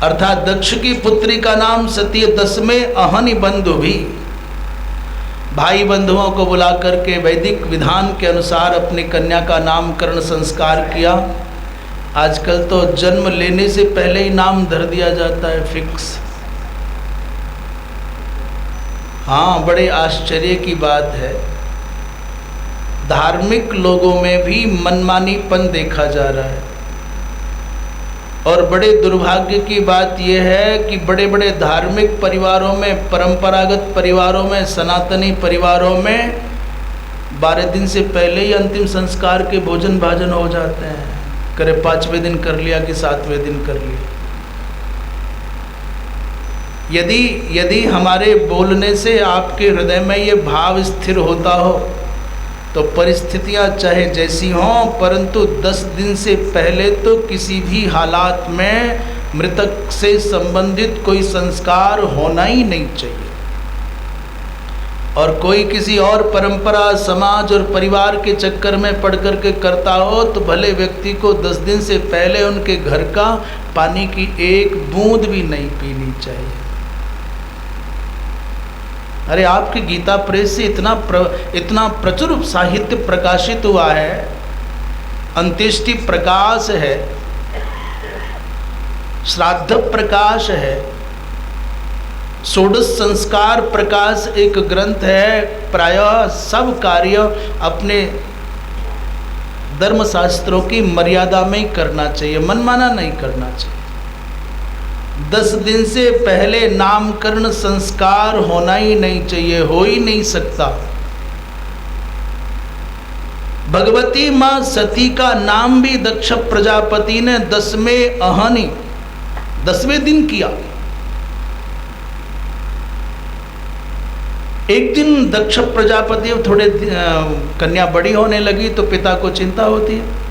अर्थात दक्ष की पुत्री का नाम सती। 10वें अहनि बंधु भी भाई बंधुओं को बुला करके वैदिक विधान के अनुसार अपनी कन्या का नामकरण संस्कार किया। आजकल तो जन्म लेने से पहले ही नाम धर दिया जाता है फिक्स। हाँ, बड़े आश्चर्य की बात है, धार्मिक लोगों में भी मनमानीपन देखा जा रहा है। और बड़े दुर्भाग्य की बात यह है कि बड़े बड़े धार्मिक परिवारों में, परंपरागत परिवारों में, सनातनी परिवारों में 12 दिन से पहले ही अंतिम संस्कार के भोजन भाजन हो जाते हैं। करे 5वें दिन कर लिया कि 7वें दिन कर लिया। यदि हमारे बोलने से आपके हृदय में ये भाव स्थिर होता हो तो परिस्थितियां चाहे जैसी हों, परंतु 10 दिन से पहले तो किसी भी हालात में मृतक से संबंधित कोई संस्कार होना ही नहीं चाहिए। और कोई किसी और परंपरा, समाज और परिवार के चक्कर में पड़ कर के करता हो तो भले व्यक्ति को 10 दिन से पहले उनके घर का पानी की एक बूंद भी नहीं पीनी चाहिए। अरे आपकी गीता प्रेस से इतना प्रचुर साहित्य प्रकाशित हुआ है, अंत्येष्टि प्रकाश है, श्राद्ध प्रकाश है, षोडश संस्कार प्रकाश एक ग्रंथ है। प्रायः सब कार्य अपने धर्मशास्त्रों की मर्यादा में ही करना चाहिए, मनमाना नहीं करना चाहिए। 10 दिन से पहले नामकरण संस्कार होना ही नहीं चाहिए, हो ही नहीं सकता। भगवती मां सती का नाम भी दक्ष प्रजापति ने 10वें अहनि, 10वें दिन किया। एक दिन दक्ष प्रजापति थोड़े कन्या बड़ी होने लगी तो पिता को चिंता होती है।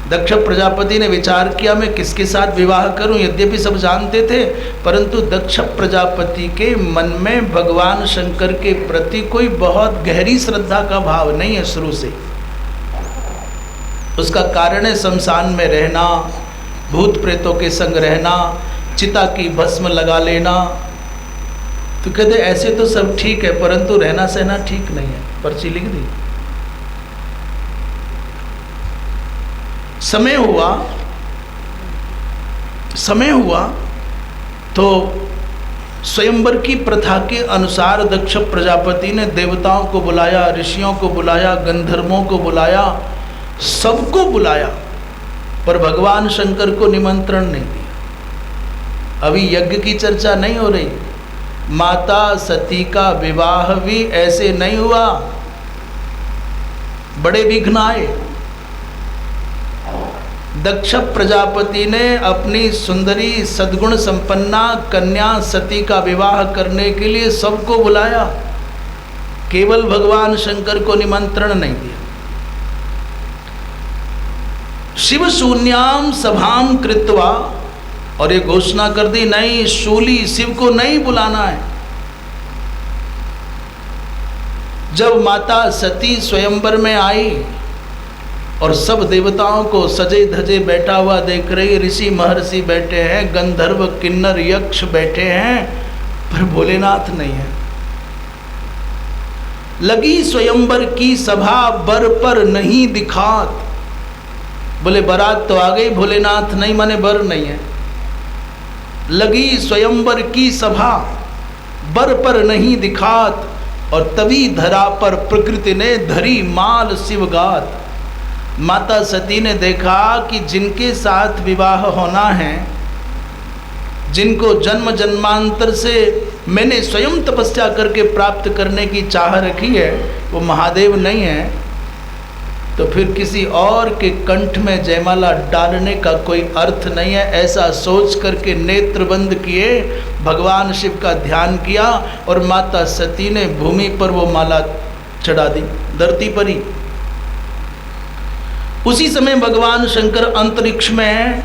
दक्ष प्रजापति ने विचार किया मैं किसके साथ विवाह करूं। यद्यपि सब जानते थे, परंतु दक्ष प्रजापति के मन में भगवान शंकर के प्रति कोई बहुत गहरी श्रद्धा का भाव नहीं है शुरू से। उसका कारण है शमशान में रहना, भूत प्रेतों के संग रहना, चिता की भस्म लगा लेना। तो कहते ऐसे तो सब ठीक है, परंतु रहना सहना ठीक नहीं है। पर्ची लिख दी। समय हुआ तो स्वयंवर की प्रथा के अनुसार दक्ष प्रजापति ने देवताओं को बुलाया, ऋषियों को बुलाया, गंधर्वों को बुलाया, सबको बुलाया, पर भगवान शंकर को निमंत्रण नहीं दिया। अभी यज्ञ की चर्चा नहीं हो रही। माता सती का विवाह भी ऐसे नहीं हुआ, बड़े विघ्न आए। दक्ष प्रजापति ने अपनी सुंदरी सद्गुण संपन्ना कन्या सती का विवाह करने के लिए सबको बुलाया, केवल भगवान शंकर को निमंत्रण नहीं दिया। शिव शून्याम सभाम कृत्वा, और ये घोषणा कर दी नहीं, शूली शिव को नहीं बुलाना है। जब माता सती स्वयंवर में आई और सब देवताओं को सजे धजे बैठा हुआ देख रही, ऋषि महर्षि बैठे हैं, गंधर्व किन्नर यक्ष बैठे हैं, पर भोलेनाथ नहीं है। लगी स्वयंवर की सभा बर पर नहीं दिखात। बोले बारात तो आ गई, भोलेनाथ नहीं, माने बर नहीं है। लगी स्वयंवर की सभा बर पर नहीं दिखात, और तभी धरा पर प्रकृति ने धरी माल शिवगात। माता सती ने देखा कि जिनके साथ विवाह होना है, जिनको जन्म जन्मांतर से मैंने स्वयं तपस्या करके प्राप्त करने की चाह रखी है, वो महादेव नहीं है, तो फिर किसी और के कंठ में जयमाला डालने का कोई अर्थ नहीं है। ऐसा सोच करके नेत्र बंद किए, भगवान शिव का ध्यान किया और माता सती ने भूमि पर वो माला चढ़ा दी, धरती पर ही। उसी समय भगवान शंकर अंतरिक्ष में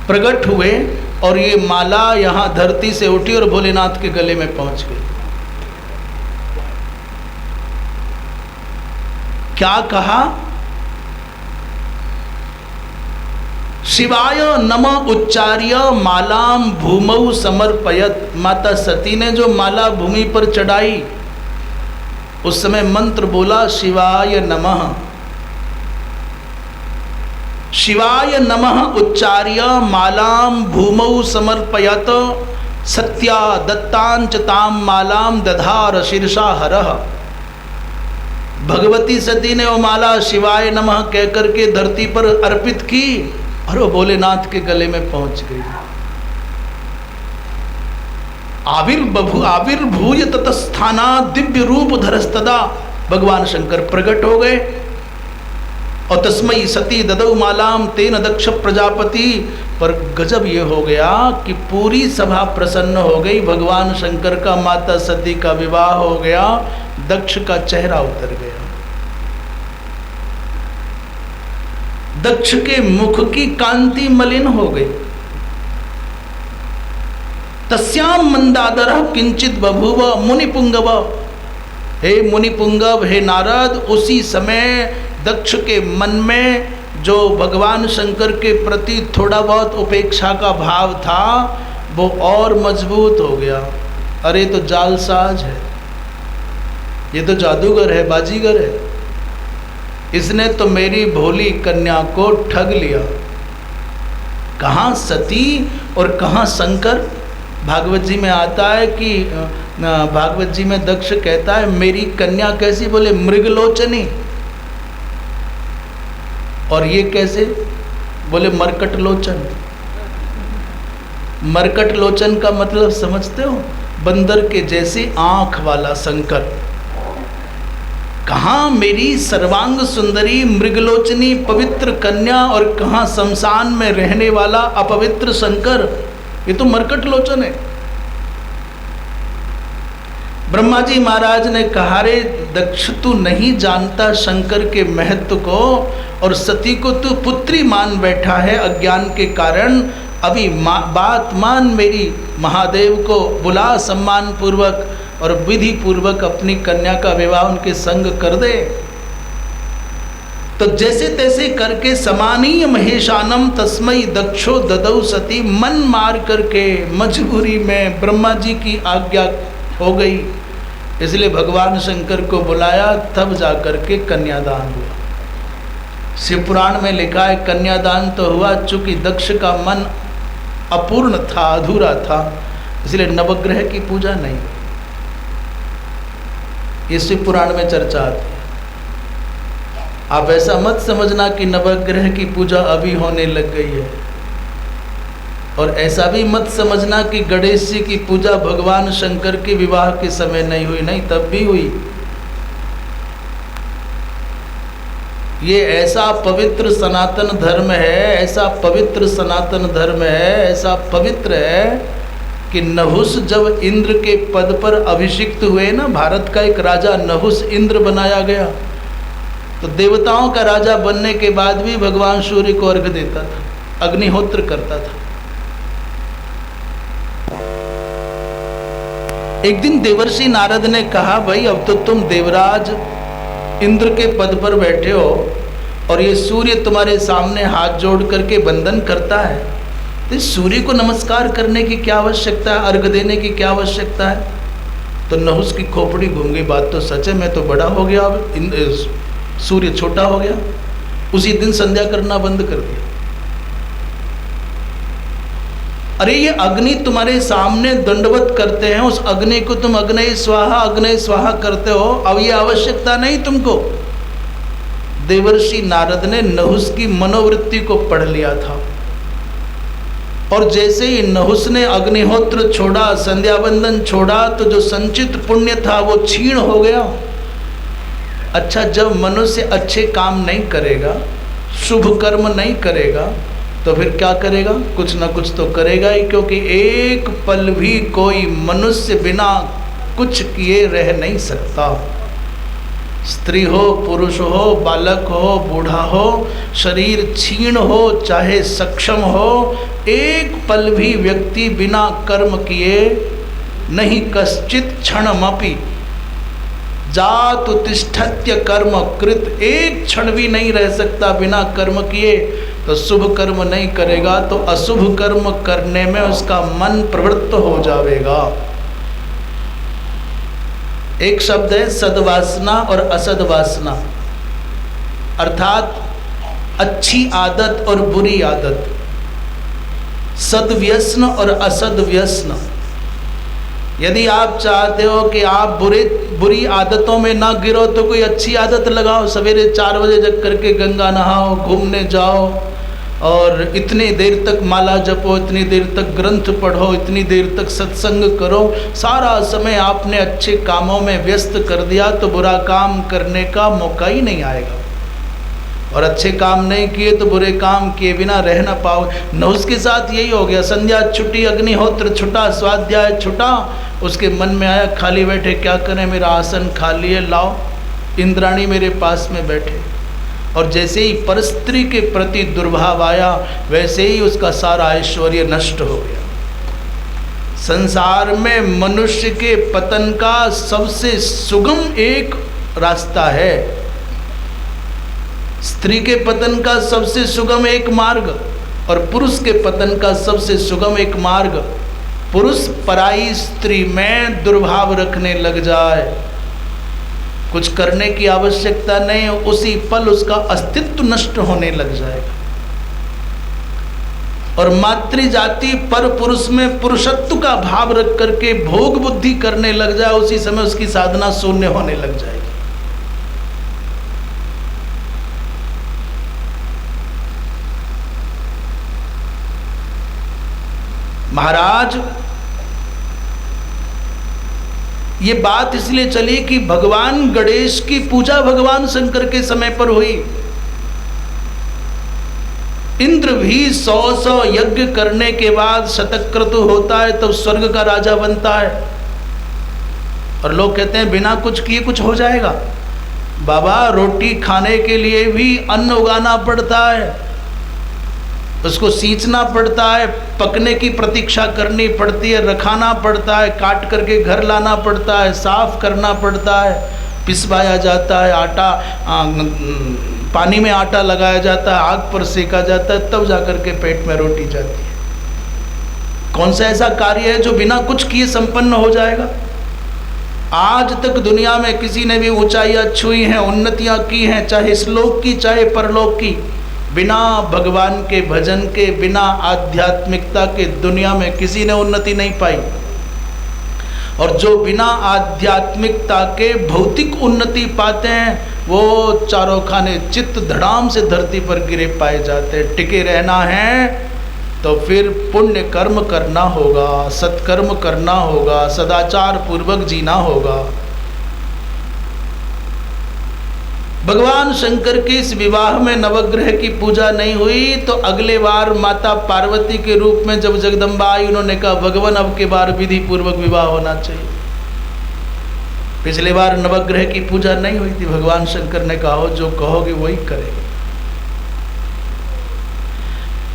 प्रकट हुए और ये माला यहाँ धरती से उठी और भोलेनाथ के गले में पहुंच गई। क्या कहा? शिवाय नमः उच्चार्य मालाम भूमौ समर्पयत। माता सती ने जो माला भूमि पर चढ़ाई, उस समय मंत्र बोला शिवाय नमः। शिवाय नमः उच्चार्य मालाम भूमौ समर्पयत सत्या दत्तांच ताम मालाम दधार शीर्षा हरः। भगवती सती ने वो माला शिवाय नमः कह करके धरती पर अर्पित की और वो भोलेनाथ के गले में पहुंच गई। आविर्भूय ततस्थाना दिव्य रूप धरस्तदा। भगवान शंकर प्रकट हो गए और तस्मई सती ददौ मालाम तेन दक्ष प्रजापति। पर गजब ये हो गया कि पूरी सभा प्रसन्न हो गई। भगवान शंकर का माता सती का विवाह हो गया, दक्ष का चेहरा उतर गया। दक्ष के मुख की कांति मलिन हो गई। तस्याम मंदादर किंचित बभूव मुनिपुंगव। हे मुनिपुंगव, हे नारद, उसी समय दक्ष के मन में जो भगवान शंकर के प्रति थोड़ा बहुत उपेक्षा का भाव था, वो और मजबूत हो गया। अरे तो जालसाज है, ये तो जादूगर है, बाजीगर है, इसने तो मेरी भोली कन्या को ठग लिया। कहाँ सती और कहाँ शंकर। भागवत जी में आता है कि भागवत जी में दक्ष कहता है मेरी कन्या कैसी, बोले मृगलोचनी। और ये कैसे, बोले मरकट लोचन। मरकट लोचन का मतलब समझते हो? बंदर के जैसी आंख वाला शंकर। कहाँ मेरी सर्वांग सुंदरी मृगलोचनी पवित्र कन्या और कहाँ शमशान में रहने वाला अपवित्र शंकर। ये तो मरकट लोचन है। ब्रह्मा जी महाराज ने कहा, रे दक्ष, तू नहीं जानता शंकर के महत्व को, और सती को तू पुत्री मान बैठा है अज्ञान के कारण। अभी बात मान मेरी, महादेव को बुला सम्मान पूर्वक और विधि पूर्वक अपनी कन्या का विवाह उनके संग कर दे। तो जैसे तैसे करके समानीय महेशानम तस्मई दक्षो ददौ सती। मन मार करके मजबूरी में ब्रह्मा जी की आज्ञा हो गई, इसलिए भगवान शंकर को बुलाया, तब जा करके कन्यादान हुआ। शिव पुराण में लिखा है कन्यादान तो हुआ, चूंकि दक्ष का मन अपूर्ण था, अधूरा था, इसलिए नवग्रह की पूजा नहीं। ये शिव पुराण में चर्चा आती है। आप ऐसा मत समझना कि नवग्रह की पूजा अभी होने लग गई है, और ऐसा भी मत समझना कि गणेश जी की पूजा भगवान शंकर के विवाह के समय नहीं हुई। नहीं, तब भी हुई। ये ऐसा पवित्र सनातन धर्म है, ऐसा पवित्र सनातन धर्म है, ऐसा पवित्र है कि नहुस जब इंद्र के पद पर अभिषिक्त हुए ना, भारत का एक राजा नहुस इंद्र बनाया गया, तो देवताओं का राजा बनने के बाद भी भगवान सूर्य को अर्घ्य देता था, अग्निहोत्र करता था। एक दिन देवर्षि नारद ने कहा, भाई अब तो तुम देवराज इंद्र के पद पर बैठे हो और ये सूर्य तुम्हारे सामने हाथ जोड़ करके वंदन करता है, तो सूर्य को नमस्कार करने की क्या आवश्यकता है, अर्घ्य देने की क्या आवश्यकता है? तो नहुस की खोपड़ी घूम गई। बात तो सच है, मैं तो बड़ा हो गया, अब सूर्य छोटा हो गया। उसी दिन संध्या करना बंद कर दिया। अरे ये अग्नि तुम्हारे सामने दंडवत करते हैं, उस अग्नि को तुम अग्नि स्वाहा करते हो, अब ये आवश्यकता नहीं तुमको। देवर्षि नारद ने नहुस की मनोवृत्ति को पढ़ लिया था, और जैसे ही नहुस ने अग्निहोत्र छोड़ा, संध्या बंदन छोड़ा, तो जो संचित पुण्य था वो क्षीण हो गया। अच्छा, जब मनुष्य अच्छे काम नहीं करेगा, शुभ कर्म नहीं करेगा, तो फिर क्या करेगा? कुछ ना कुछ तो करेगा ही, क्योंकि एक पल भी कोई मनुष्य बिना कुछ किए रह नहीं सकता। स्त्री हो, पुरुष हो, बालक हो, बूढ़ा हो, शरीर क्षीण हो चाहे सक्षम हो, एक पल भी व्यक्ति बिना कर्म किए नहीं। कश्चित क्षणमपि जात तिष्ठत्य कर्म कृत, एक क्षण भी नहीं रह सकता बिना कर्म किए। तो शुभ कर्म नहीं करेगा तो अशुभ कर्म करने में उसका मन प्रवृत्त हो जाएगा। एक शब्द है सद्वासना और असद्वासना, अर्थात अच्छी आदत और बुरी आदत, सद्व्यसन और असद्व्यसन। यदि आप चाहते हो कि आप बुरी आदतों में ना गिरो तो कोई अच्छी आदत लगाओ। सवेरे 4 बजे जग करके गंगा नहाओ, घूमने जाओ, और इतनी देर तक माला जपो, इतनी देर तक ग्रंथ पढ़ो, इतनी देर तक सत्संग करो। सारा समय आपने अच्छे कामों में व्यस्त कर दिया तो बुरा काम करने का मौका ही नहीं आएगा, और अच्छे काम नहीं किए तो बुरे काम किए बिना रह ना पाओ। नहुस के साथ यही हो गया। संध्या छुट्टी, अग्निहोत्र छुटा, स्वाध्याय छुटा, उसके मन में आया खाली बैठे क्या करें, मेरा आसन खाली है, लाओ इंद्राणी मेरे पास में बैठे। और जैसे ही परस्त्री के प्रति दुर्भाव आया, वैसे ही उसका सारा ऐश्वर्य नष्ट हो गया। संसार में मनुष्य के पतन का सबसे सुगम एक रास्ता है, स्त्री के पतन का सबसे सुगम एक मार्ग, और पुरुष के पतन का सबसे सुगम एक मार्ग। पुरुष पराई स्त्री में दुर्भाव रखने लग जाए, कुछ करने की आवश्यकता नहीं, उसी पल उसका अस्तित्व नष्ट होने लग जाएगा। और मातृ जाति पर पुरुष में पुरुषत्व का भाव रख करके भोग बुद्धि करने लग जाए, उसी समय उसकी साधना शून्य होने लग जाएगी। महाराज, ये बात इसलिए चली कि भगवान गणेश की पूजा भगवान शंकर के समय पर हुई। इंद्र भी 100 यज्ञ करने के बाद शतक्रतु होता है, तब स्वर्ग का राजा बनता है। और लोग कहते हैं बिना कुछ किए कुछ हो जाएगा। बाबा, रोटी खाने के लिए भी अन्न उगाना पड़ता है, उसको सींचना पड़ता है, पकने की प्रतीक्षा करनी पड़ती है, रखाना पड़ता है, काट करके घर लाना पड़ता है, साफ करना पड़ता है, पिसवाया जाता है, आटा पानी में आटा लगाया जाता है, आग पर सेका जाता है, तब जाकर के पेट में रोटी जाती है। कौन सा ऐसा कार्य है जो बिना कुछ किए संपन्न हो जाएगा? आज तक दुनिया में किसी ने भी ऊंचाइयाँ छुई हैं, उन्नतियाँ की हैं, चाहे इस लोक की चाहे परलोक की, बिना भगवान के भजन के, बिना आध्यात्मिकता के दुनिया में किसी ने उन्नति नहीं पाई। और जो बिना आध्यात्मिकता के भौतिक उन्नति पाते हैं, वो चारों खाने चित्त धड़ाम से धरती पर गिरे पाए जाते हैं। टिके रहना है तो फिर पुण्य कर्म करना होगा, सत्कर्म करना होगा, सदाचार पूर्वक जीना होगा। भगवान शंकर के इस विवाह में नवग्रह की पूजा नहीं हुई, तो अगले बार माता पार्वती के रूप में जब जगदम्बा आई, उन्होंने कहा भगवान अब के बार विधि पूर्वक विवाह होना चाहिए। पिछले बार नवग्रह की पूजा नहीं हुई थी, भगवान शंकर ने कहा जो कहोगे वही करेंगे।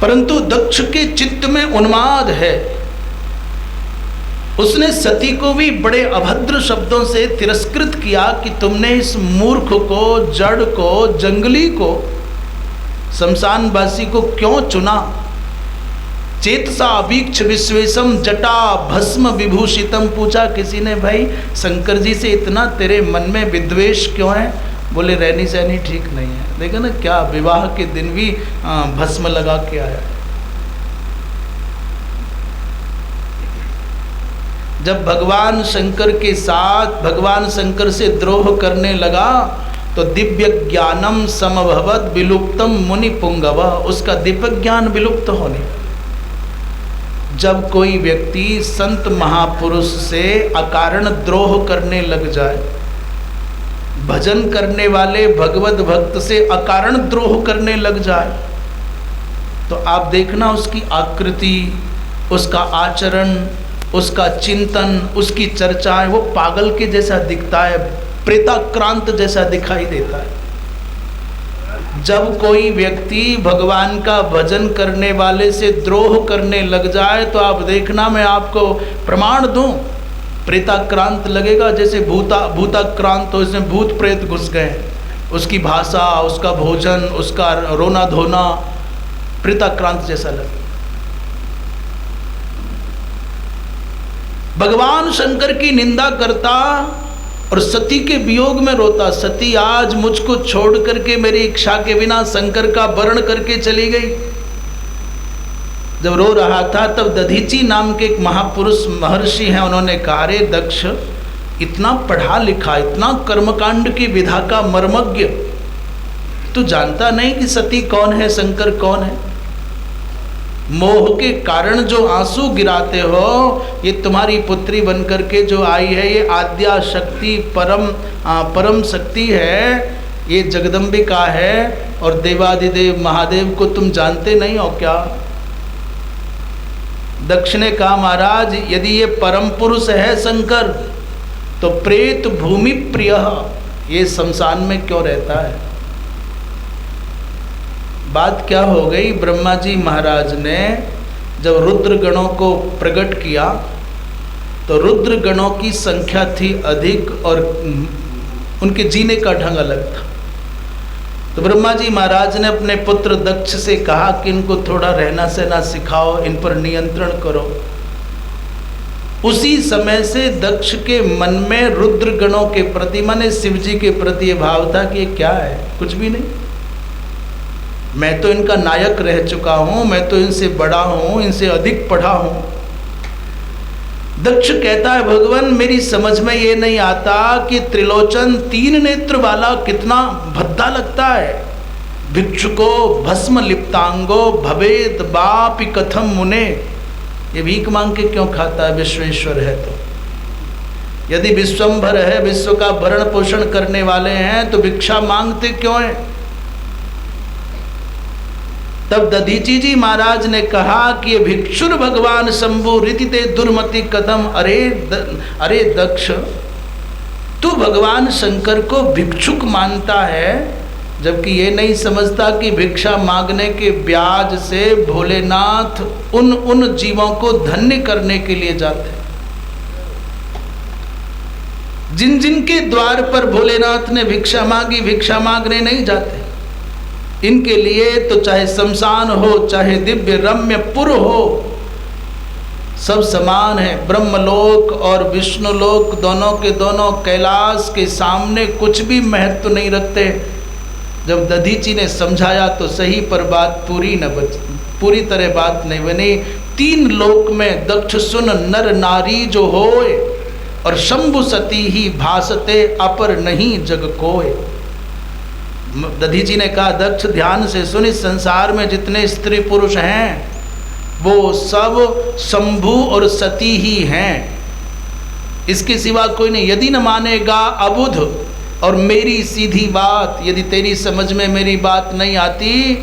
परंतु दक्ष के चित्त में उन्माद है, उसने सती को भी बड़े अभद्र शब्दों से तिरस्कृत किया कि तुमने इस मूर्ख को, जड़ को, जंगली को, शमशानवासी को क्यों चुना? चेतसा अभीक्ष विश्वेशम जटा भस्म विभूषितम। पूछा किसी ने, भाई शंकर जी से इतना तेरे मन में विद्वेष क्यों है? बोले रहनी सहनी ठीक नहीं है। देखो ना, क्या विवाह के दिन भी भस्म लगा के आया। जब भगवान शंकर के साथ भगवान शंकर से द्रोह करने लगा तो दिव्य ज्ञानम समभवत विलुप्तम मुनि पुंगव, उसका दिव्य ज्ञान विलुप्त होने। जब कोई व्यक्ति संत महापुरुष से अकारण द्रोह करने लग जाए, भजन करने वाले भगवत भक्त से अकारण द्रोह करने लग जाए, तो आप देखना उसकी आकृति, उसका आचरण, उसका चिंतन, उसकी चर्चाएं, वो पागल के जैसा दिखता है, प्रेताक्रांत जैसा दिखाई देता है। जब कोई व्यक्ति भगवान का भजन करने वाले से द्रोह करने लग जाए तो आप देखना, मैं आपको प्रमाण दूं, प्रेताक्रांत लगेगा, जैसे भूताक्रांत हो, इसमें भूत प्रेत घुस गए। उसकी भाषा, उसका भोजन, उसका रोना धोना प्रेताक्रांत जैसा लगे। भगवान शंकर की निंदा करता और सती के वियोग में रोता, सती आज मुझको छोड़ करके मेरी इच्छा के बिना शंकर का वर्ण करके चली गई। जब रो रहा था तब दधीची नाम के एक महापुरुष महर्षि हैं, उन्होंने कहा, रे दक्ष, इतना पढ़ा लिखा, इतना कर्मकांड की विधा का मर्मज्ञ, तू जानता नहीं कि सती कौन है, शंकर कौन है? मोह के कारण जो आंसू गिराते हो, ये तुम्हारी पुत्री बनकर के जो आई है, ये आद्या शक्ति, परम शक्ति है, ये जगदम्बिका है। और देवादिदेव महादेव को तुम जानते नहीं हो क्या? दक्ष ने कहा, महाराज, यदि ये परम पुरुष है शंकर, तो प्रेत भूमि प्रिय, ये शमशान में क्यों रहता है? बात क्या हो गई, ब्रह्मा जी महाराज ने जब रुद्र गणों को प्रकट किया तो रुद्र गणों की संख्या थी अधिक और उनके जीने का ढंग अलग था। तो ब्रह्मा जी महाराज ने अपने पुत्र दक्ष से कहा कि इनको थोड़ा रहना सहना सिखाओ, इन पर नियंत्रण करो। उसी समय से दक्ष के मन में रुद्र गणों के प्रति, माने शिव जी के प्रति, यह भाव था कि ये क्या है, कुछ भी नहीं, मैं तो इनका नायक रह चुका हूं, मैं तो इनसे बड़ा हूं, इनसे अधिक पढ़ा हूं। दक्ष कहता है, भगवान, मेरी समझ में ये नहीं आता कि त्रिलोचन, तीन नेत्र वाला कितना भद्दा लगता है। भिक्षुको भस्म लिप्तांगो भवेद बापि कथम मुने, ये भीख मांग के क्यों खाता है? विश्वेश्वर है तो, यदि विश्वंभर है, विश्व का भरण पोषण करने वाले हैं, तो भिक्षा मांगते क्यों हैं? तब दधीची जी महाराज ने कहा कि ये भिक्षुर भगवान शंभु रीतिते दुर्मति कदम, अरे दक्ष, तू भगवान शंकर को भिक्षुक मानता है, जबकि ये नहीं समझता कि भिक्षा मांगने के ब्याज से भोलेनाथ उन जीवों को धन्य करने के लिए जाते हैं। जिन जिन के द्वार पर भोलेनाथ ने भिक्षा मांगी, भिक्षा मांगने नहीं जाते। इनके लिए तो चाहे शमशान हो, चाहे दिव्य रम्य पुर हो, सब समान है। ब्रह्मलोक और विष्णुलोक दोनों के दोनों कैलाश के सामने कुछ भी महत्व नहीं रखते। जब दधीची ने समझाया तो सही, पर बात पूरी तरह बात नहीं बनी। तीन लोक में दक्ष सुन नर नारी जो होए, और शंभु सती ही भासते अपर नहीं जग कोय। दधीची ने कहा, दक्ष ध्यान से सुन, इस संसार में जितने स्त्री पुरुष हैं वो सब शंभु और सती ही हैं, इसके सिवा कोई नहीं। यदि न मानेगा अबुध और मेरी सीधी बात, यदि तेरी समझ में मेरी बात नहीं आती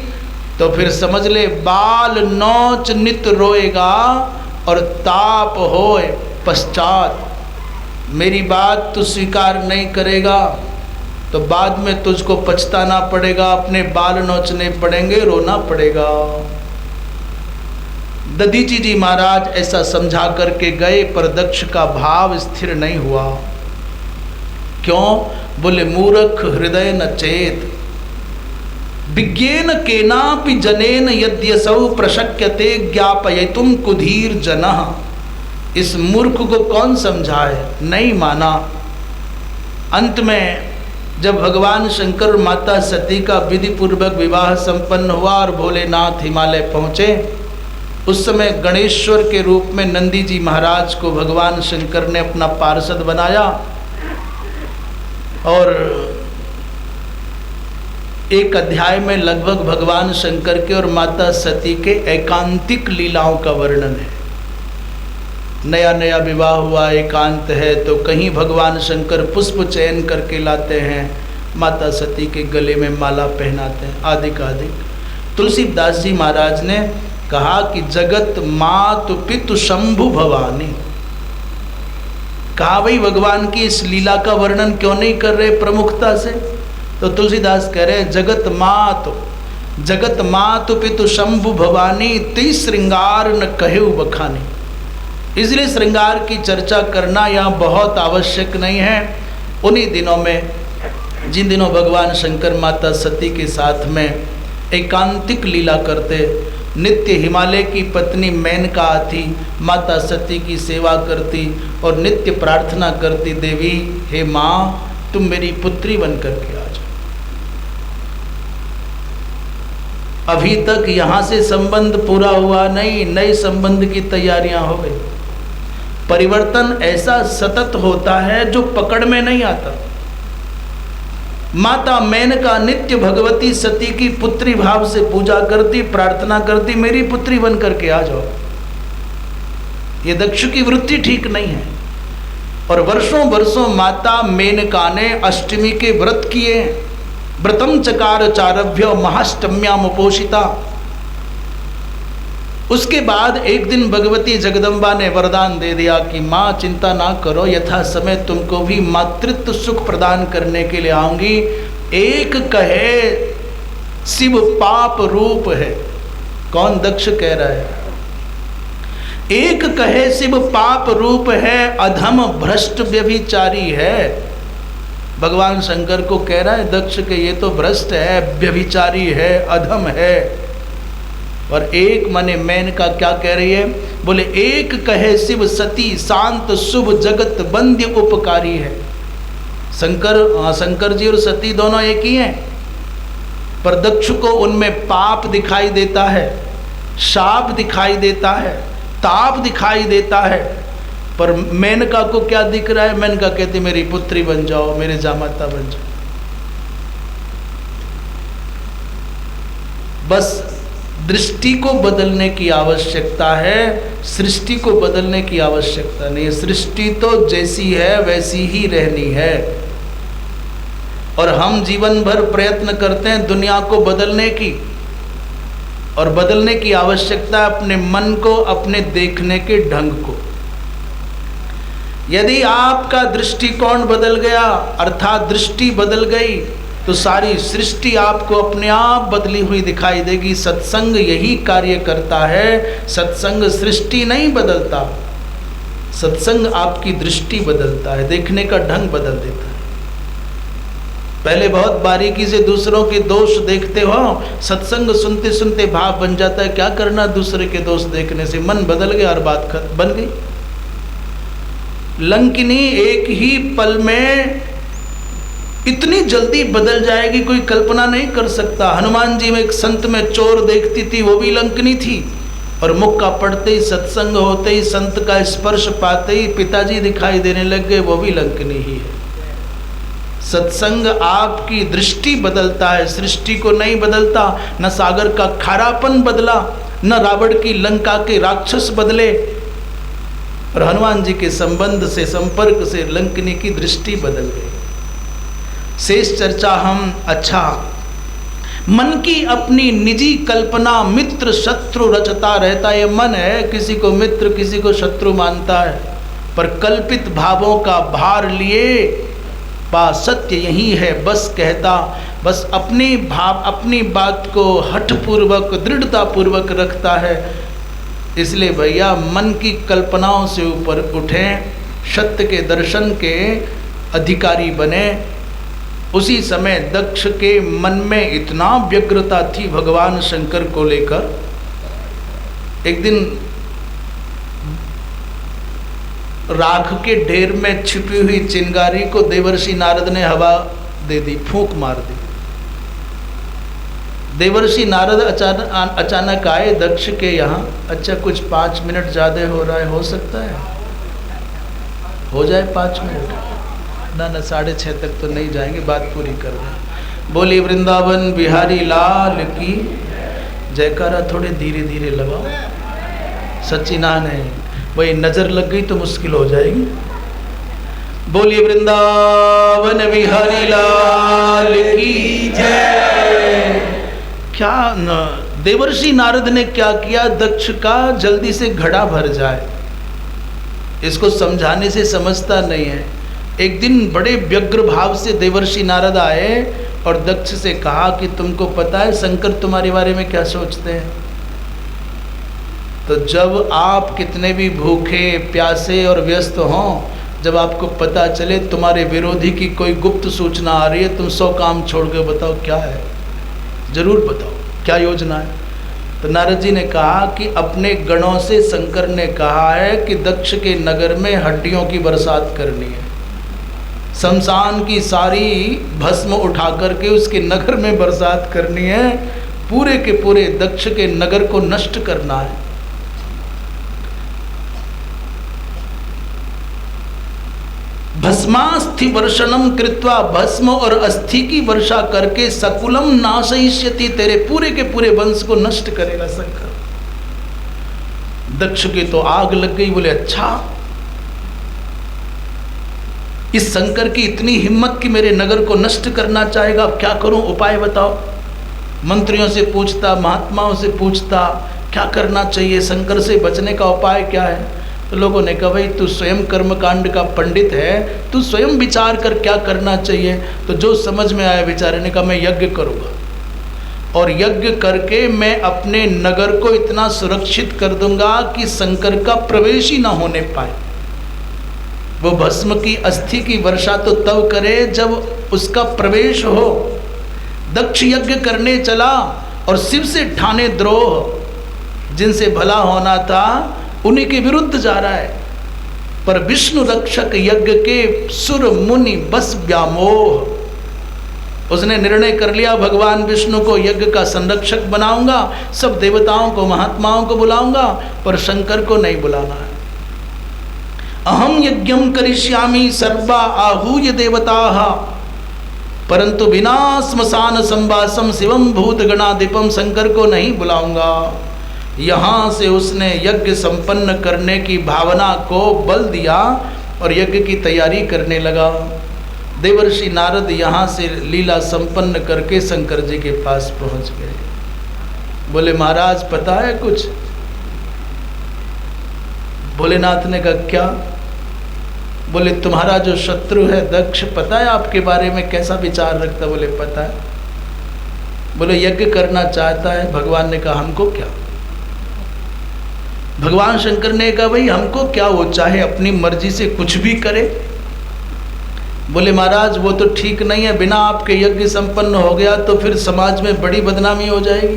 तो फिर समझ ले, बाल नौच नित रोएगा और ताप होए पश्चात। मेरी बात तू स्वीकार नहीं करेगा तो बाद में तुझको पछताना पड़ेगा, अपने बाल नोचने पड़ेंगे, रोना पड़ेगा। दधीची जी महाराज ऐसा समझा करके गए, पर दक्ष का भाव स्थिर नहीं हुआ। क्यों? बोले, मूर्ख हृदय न चेत, विज्ञेन केनापि जनेन यद्यसौ प्रशक्यते ज्ञापयितुम कुधीर जनः। इस मूर्ख को कौन समझाए? नहीं माना। अंत में जब भगवान शंकर और माता सती का विधि पूर्वक विवाह संपन्न हुआ और भोलेनाथ हिमालय पहुँचे, उस समय गणेश्वर के रूप में नंदी जी महाराज को भगवान शंकर ने अपना पार्षद बनाया और एक अध्याय में लगभग भगवान शंकर के और माता सती के एकांतिक लीलाओं का वर्णन है। नया नया विवाह हुआ, एकांत है, तो कहीं भगवान शंकर पुष्प चयन करके लाते हैं, माता सती के गले में माला पहनाते हैं, आदि का आदि। तुलसीदास जी महाराज ने कहा कि जगत मातु पितु शंभु भवानी। कहा भाई भगवान की इस लीला का वर्णन क्यों नहीं कर रहे प्रमुखता से? तो तुलसीदास कह रहे जगत मातु पितु शंभु भवानी ती श्रृंगार न कहेउ बखानी। इसलिए श्रृंगार की चर्चा करना यहाँ बहुत आवश्यक नहीं है। उन्हीं दिनों में, जिन दिनों भगवान शंकर माता सती के साथ में एकांतिक लीला करते, नित्य हिमालय की पत्नी मेनका आती, माता सती की सेवा करती और नित्य प्रार्थना करती, देवी हे माँ तुम मेरी पुत्री बन करके आ जाओ। अभी तक यहाँ से संबंध पूरा हुआ नहीं, नए संबंध की तैयारियां हो गई। परिवर्तन ऐसा सतत होता है जो पकड़ में नहीं आता। माता मेनका नित्य भगवती सती की पुत्री भाव से पूजा करती, प्रार्थना करती, मेरी पुत्री बन करके आ जाओ। ये दक्ष की वृत्ति ठीक नहीं है। और वर्षों वर्षों माता मेनका ने अष्टमी के व्रत किए। व्रतम चकार चारभ्य महाष्टम्याम उपोषिता। उसके बाद एक दिन भगवती जगदम्बा ने वरदान दे दिया कि माँ चिंता ना करो, यथा समय तुमको भी मातृत्व सुख प्रदान करने के लिए आऊंगी। एक कहे शिव पाप रूप है। कौन? दक्ष कह रहा है। एक कहे शिव पाप रूप है, अधम भ्रष्ट व्यभिचारी है। भगवान शंकर को कह रहा है दक्ष के ये तो भ्रष्ट है, व्यभिचारी है, अधम है। और एक मने मेनका क्या कह रही है? बोले एक कहे शिव सती शांत शुभ जगत बंद्य उपकारी है। शंकर जी और सती दोनों एक ही हैं, पर दक्ष को उनमें पाप दिखाई देता है, शाप दिखाई देता है, ताप दिखाई देता है। पर मेनका को क्या दिख रहा है? मेनका कहती मेरी पुत्री बन जाओ, मेरे जामाता बन जाओ। बस दृष्टि को बदलने की आवश्यकता है, सृष्टि को बदलने की आवश्यकता नहीं है। सृष्टि तो जैसी है वैसी ही रहनी है। और हम जीवन भर प्रयत्न करते हैं दुनिया को बदलने की, और बदलने की आवश्यकता अपने मन को, अपने देखने के ढंग को। यदि आपका दृष्टिकोण बदल गया, अर्थात दृष्टि बदल गई, तो सारी सृष्टि आपको अपने आप बदली हुई दिखाई देगी। सत्संग यही कार्य करता है। सत्संग सृष्टि नहीं बदलता, सत्संग आपकी दृष्टि बदलता है, देखने का ढंग बदल देता है। पहले बहुत बारीकी से दूसरों के दोष देखते हो, सत्संग सुनते सुनते भाव बन जाता है क्या करना दूसरे के दोष देखने से, मन बदल गया और बात बन गई। लंकिनी एक ही पल में इतनी जल्दी बदल जाएगी, कोई कल्पना नहीं कर सकता। हनुमान जी में एक संत में चोर देखती थी, वो भी लंकिनी थी, और मुक्का पड़ते ही, सत्संग होते ही, संत का स्पर्श पाते ही पिताजी दिखाई देने लग गए, वो भी लंकिनी ही है। सत्संग आपकी दृष्टि बदलता है, सृष्टि को नहीं बदलता। न सागर का खारापन बदला, न रावण की लंका के राक्षस बदले, और हनुमान जी के संबंध से, संपर्क से लंकिनी की दृष्टि बदल गई। शेष चर्चा हम मन की अपनी निजी कल्पना मित्र शत्रु रचता रहता है। मन है, किसी को मित्र किसी को शत्रु मानता है, पर कल्पित भावों का भार लिए पा सत्य यही है बस कहता। बस अपनी भाव, अपनी बात को हठपूर्वक, दृढ़तापूर्वक रखता है। इसलिए भैया मन की कल्पनाओं से ऊपर उठें, सत्य के दर्शन के अधिकारी बने। उसी समय दक्ष के मन में इतना व्यग्रता थी भगवान शंकर को लेकर। एक दिन राख के ढेर में छिपी हुई चिंगारी को देवर्षि नारद ने हवा दे दी, फूंक मार दी। देवर्षि नारद अचानक आए दक्ष के यहाँ। अच्छा कुछ 5 मिनट ज़्यादा हो रहा है, हो सकता है हो जाए 5 मिनट? ना 6:30 तक तो नहीं जाएंगे, बात पूरी कर रहे हैं। बोली वृंदावन बिहारी लाल की जयकारा थोड़े धीरे धीरे लगाओ, सच्चिदानंद है, वही नज़र लग गई तो मुश्किल हो जाएगी। बोलिए वृंदावन बिहारी लाल की जय। क्या देवर्षि नारद ने क्या किया, दक्ष का जल्दी से घड़ा भर जाए, इसको समझाने से समझता नहीं है। एक दिन बड़े व्यग्र भाव से देवर्षि नारद आए और दक्ष से कहा कि तुमको पता है शंकर तुम्हारे बारे में क्या सोचते हैं? तो जब आप कितने भी भूखे प्यासे और व्यस्त हों, जब आपको पता चले तुम्हारे विरोधी की कोई गुप्त सूचना आ रही है, तुम 100 काम छोड़ के बताओ क्या है, जरूर बताओ क्या योजना है। तो नारद जी ने कहा कि अपने गणों से शंकर ने कहा है कि दक्ष के नगर में हड्डियों की बरसात करनी है, शमशान की सारी भस्म उठा करके उसके नगर में बरसात करनी है, पूरे के पूरे दक्ष के नगर को नष्ट करना है। भस्मास्थि वर्षणम कृत्वा, भस्म और अस्थि की वर्षा करके सकुलम नाशयिष्यति, तेरे पूरे के पूरे वंश को नष्ट करेगा शंकर। दक्ष के तो आग लग गई, बोले अच्छा इस शंकर की इतनी हिम्मत कि मेरे नगर को नष्ट करना चाहेगा, अब क्या करूं, उपाय बताओ। मंत्रियों से पूछता, महात्माओं से पूछता क्या करना चाहिए, शंकर से बचने का उपाय क्या है। तो लोगों ने कहा भाई तू स्वयं कर्मकांड का पंडित है, तू स्वयं विचार कर क्या करना चाहिए। तो जो समझ में आया बेचारे ने कहा मैं यज्ञ करूँगा और यज्ञ करके मैं अपने नगर को इतना सुरक्षित कर दूंगा कि शंकर का प्रवेश ही ना होने पाए। वो भस्म की अस्थि की वर्षा तो तब करे जब उसका प्रवेश हो। दक्ष यज्ञ करने चला और शिव से ठाने द्रोह, जिनसे भला होना था उन्हीं के विरुद्ध जा रहा है। पर विष्णु रक्षक यज्ञ के सुर मुनि बस व्यामोह, उसने निर्णय कर लिया भगवान विष्णु को यज्ञ का संरक्षक बनाऊंगा, सब देवताओं को महात्माओं को बुलाऊंगा पर शंकर को नहीं बुलाना है। अहम यज्ञम करिष्यामि सर्वा आहूय देवताः परंतु बिना श्मशान संवासम शिवम भूत गणाधिपम, शंकर को नहीं बुलाऊंगा। यहाँ से उसने यज्ञ संपन्न करने की भावना को बल दिया और यज्ञ की तैयारी करने लगा। देवर्षि नारद यहाँ से लीला संपन्न करके शंकर जी के पास पहुँच गए। बोले महाराज पता है कुछ? भोलेनाथ ने कहा क्या? बोले तुम्हारा जो शत्रु है दक्ष, पता है आपके बारे में कैसा विचार रखता? बोले पता है। बोले यज्ञ करना चाहता है। भगवान ने कहा हमको क्या? भगवान शंकर ने कहा भाई हमको क्या, वो चाहे अपनी मर्जी से कुछ भी करे। बोले महाराज वो तो ठीक नहीं है, बिना आपके यज्ञ संपन्न हो गया तो फिर समाज में बड़ी बदनामी हो जाएगी।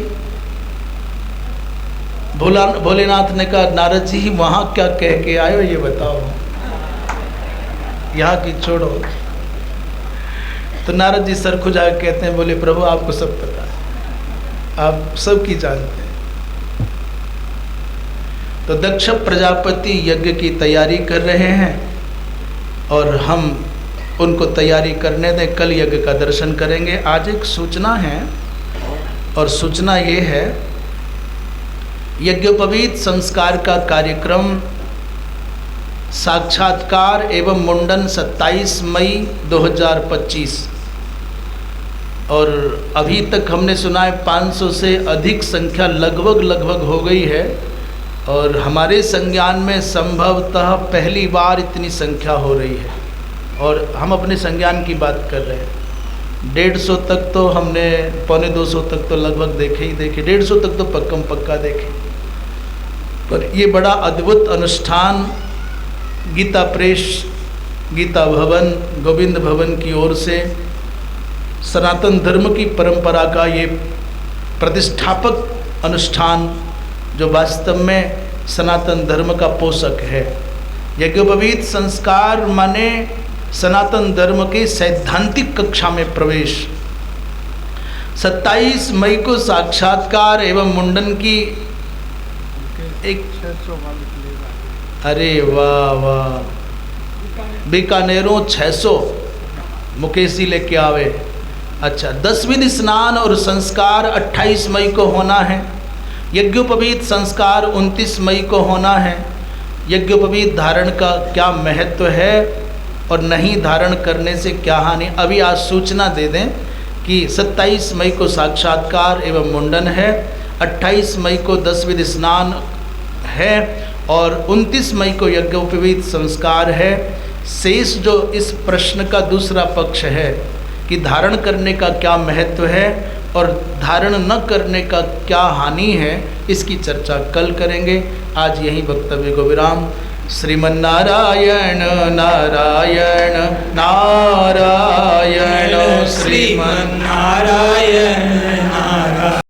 भोलेनाथ ने कहा नारद जी वहाँ क्या कह के आए हो ये बताओ, यहाँ की छोड़ो। तो नारद जी सर खुजा कहते हैं, बोले प्रभु आपको सब पता है, आप सब की जानते हैं। तो दक्ष प्रजापति यज्ञ की तैयारी कर रहे हैं और हम उनको तैयारी करने दें, कल यज्ञ का दर्शन करेंगे। आज एक सूचना है और सूचना ये है, यज्ञोपवीत संस्कार का कार्यक्रम साक्षात्कार एवं मुंडन 27 मई 2025 और अभी तक हमने सुना है 500 से अधिक संख्या लगभग हो गई है और हमारे संज्ञान में संभवतः पहली बार इतनी संख्या हो रही है और हम अपने संज्ञान की बात कर रहे हैं। 150 तक तो हमने, 250 तक तो लगभग देखे ही देखे, 150 तक तो पक्का देखे। पर ये बड़ा अद्भुत अनुष्ठान गीता प्रेस, गीता भवन, गोविंद भवन की ओर से सनातन धर्म की परंपरा का ये प्रतिष्ठापक अनुष्ठान जो वास्तव में सनातन धर्म का पोषक है। यज्ञोपवीत संस्कार माने सनातन धर्म के सैद्धांतिक कक्षा में प्रवेश। 27 मई को साक्षात्कार एवं मुंडन की एक, अरे वाह वाह, बीकानेरों 600 मुकेशी लेके आवे। अच्छा, 10वीं स्नान और संस्कार 28 मई को होना है। यज्ञोपवीत संस्कार 29 मई को होना है। यज्ञोपवीत धारण का क्या महत्व है और नहीं धारण करने से क्या हानि, अभी आज सूचना दे दें कि 27 मई को साक्षात्कार एवं मुंडन है, 28 मई को 10वीं स्नान है और 29 मई को यज्ञोपवीत संस्कार है। शेष जो इस प्रश्न का दूसरा पक्ष है कि धारण करने का क्या महत्व है और धारण न करने का क्या हानि है, इसकी चर्चा कल करेंगे। आज यही वक्तव्य को विराम। श्रीमन्नारायण नारायण नारायण, श्रीमन्नारायण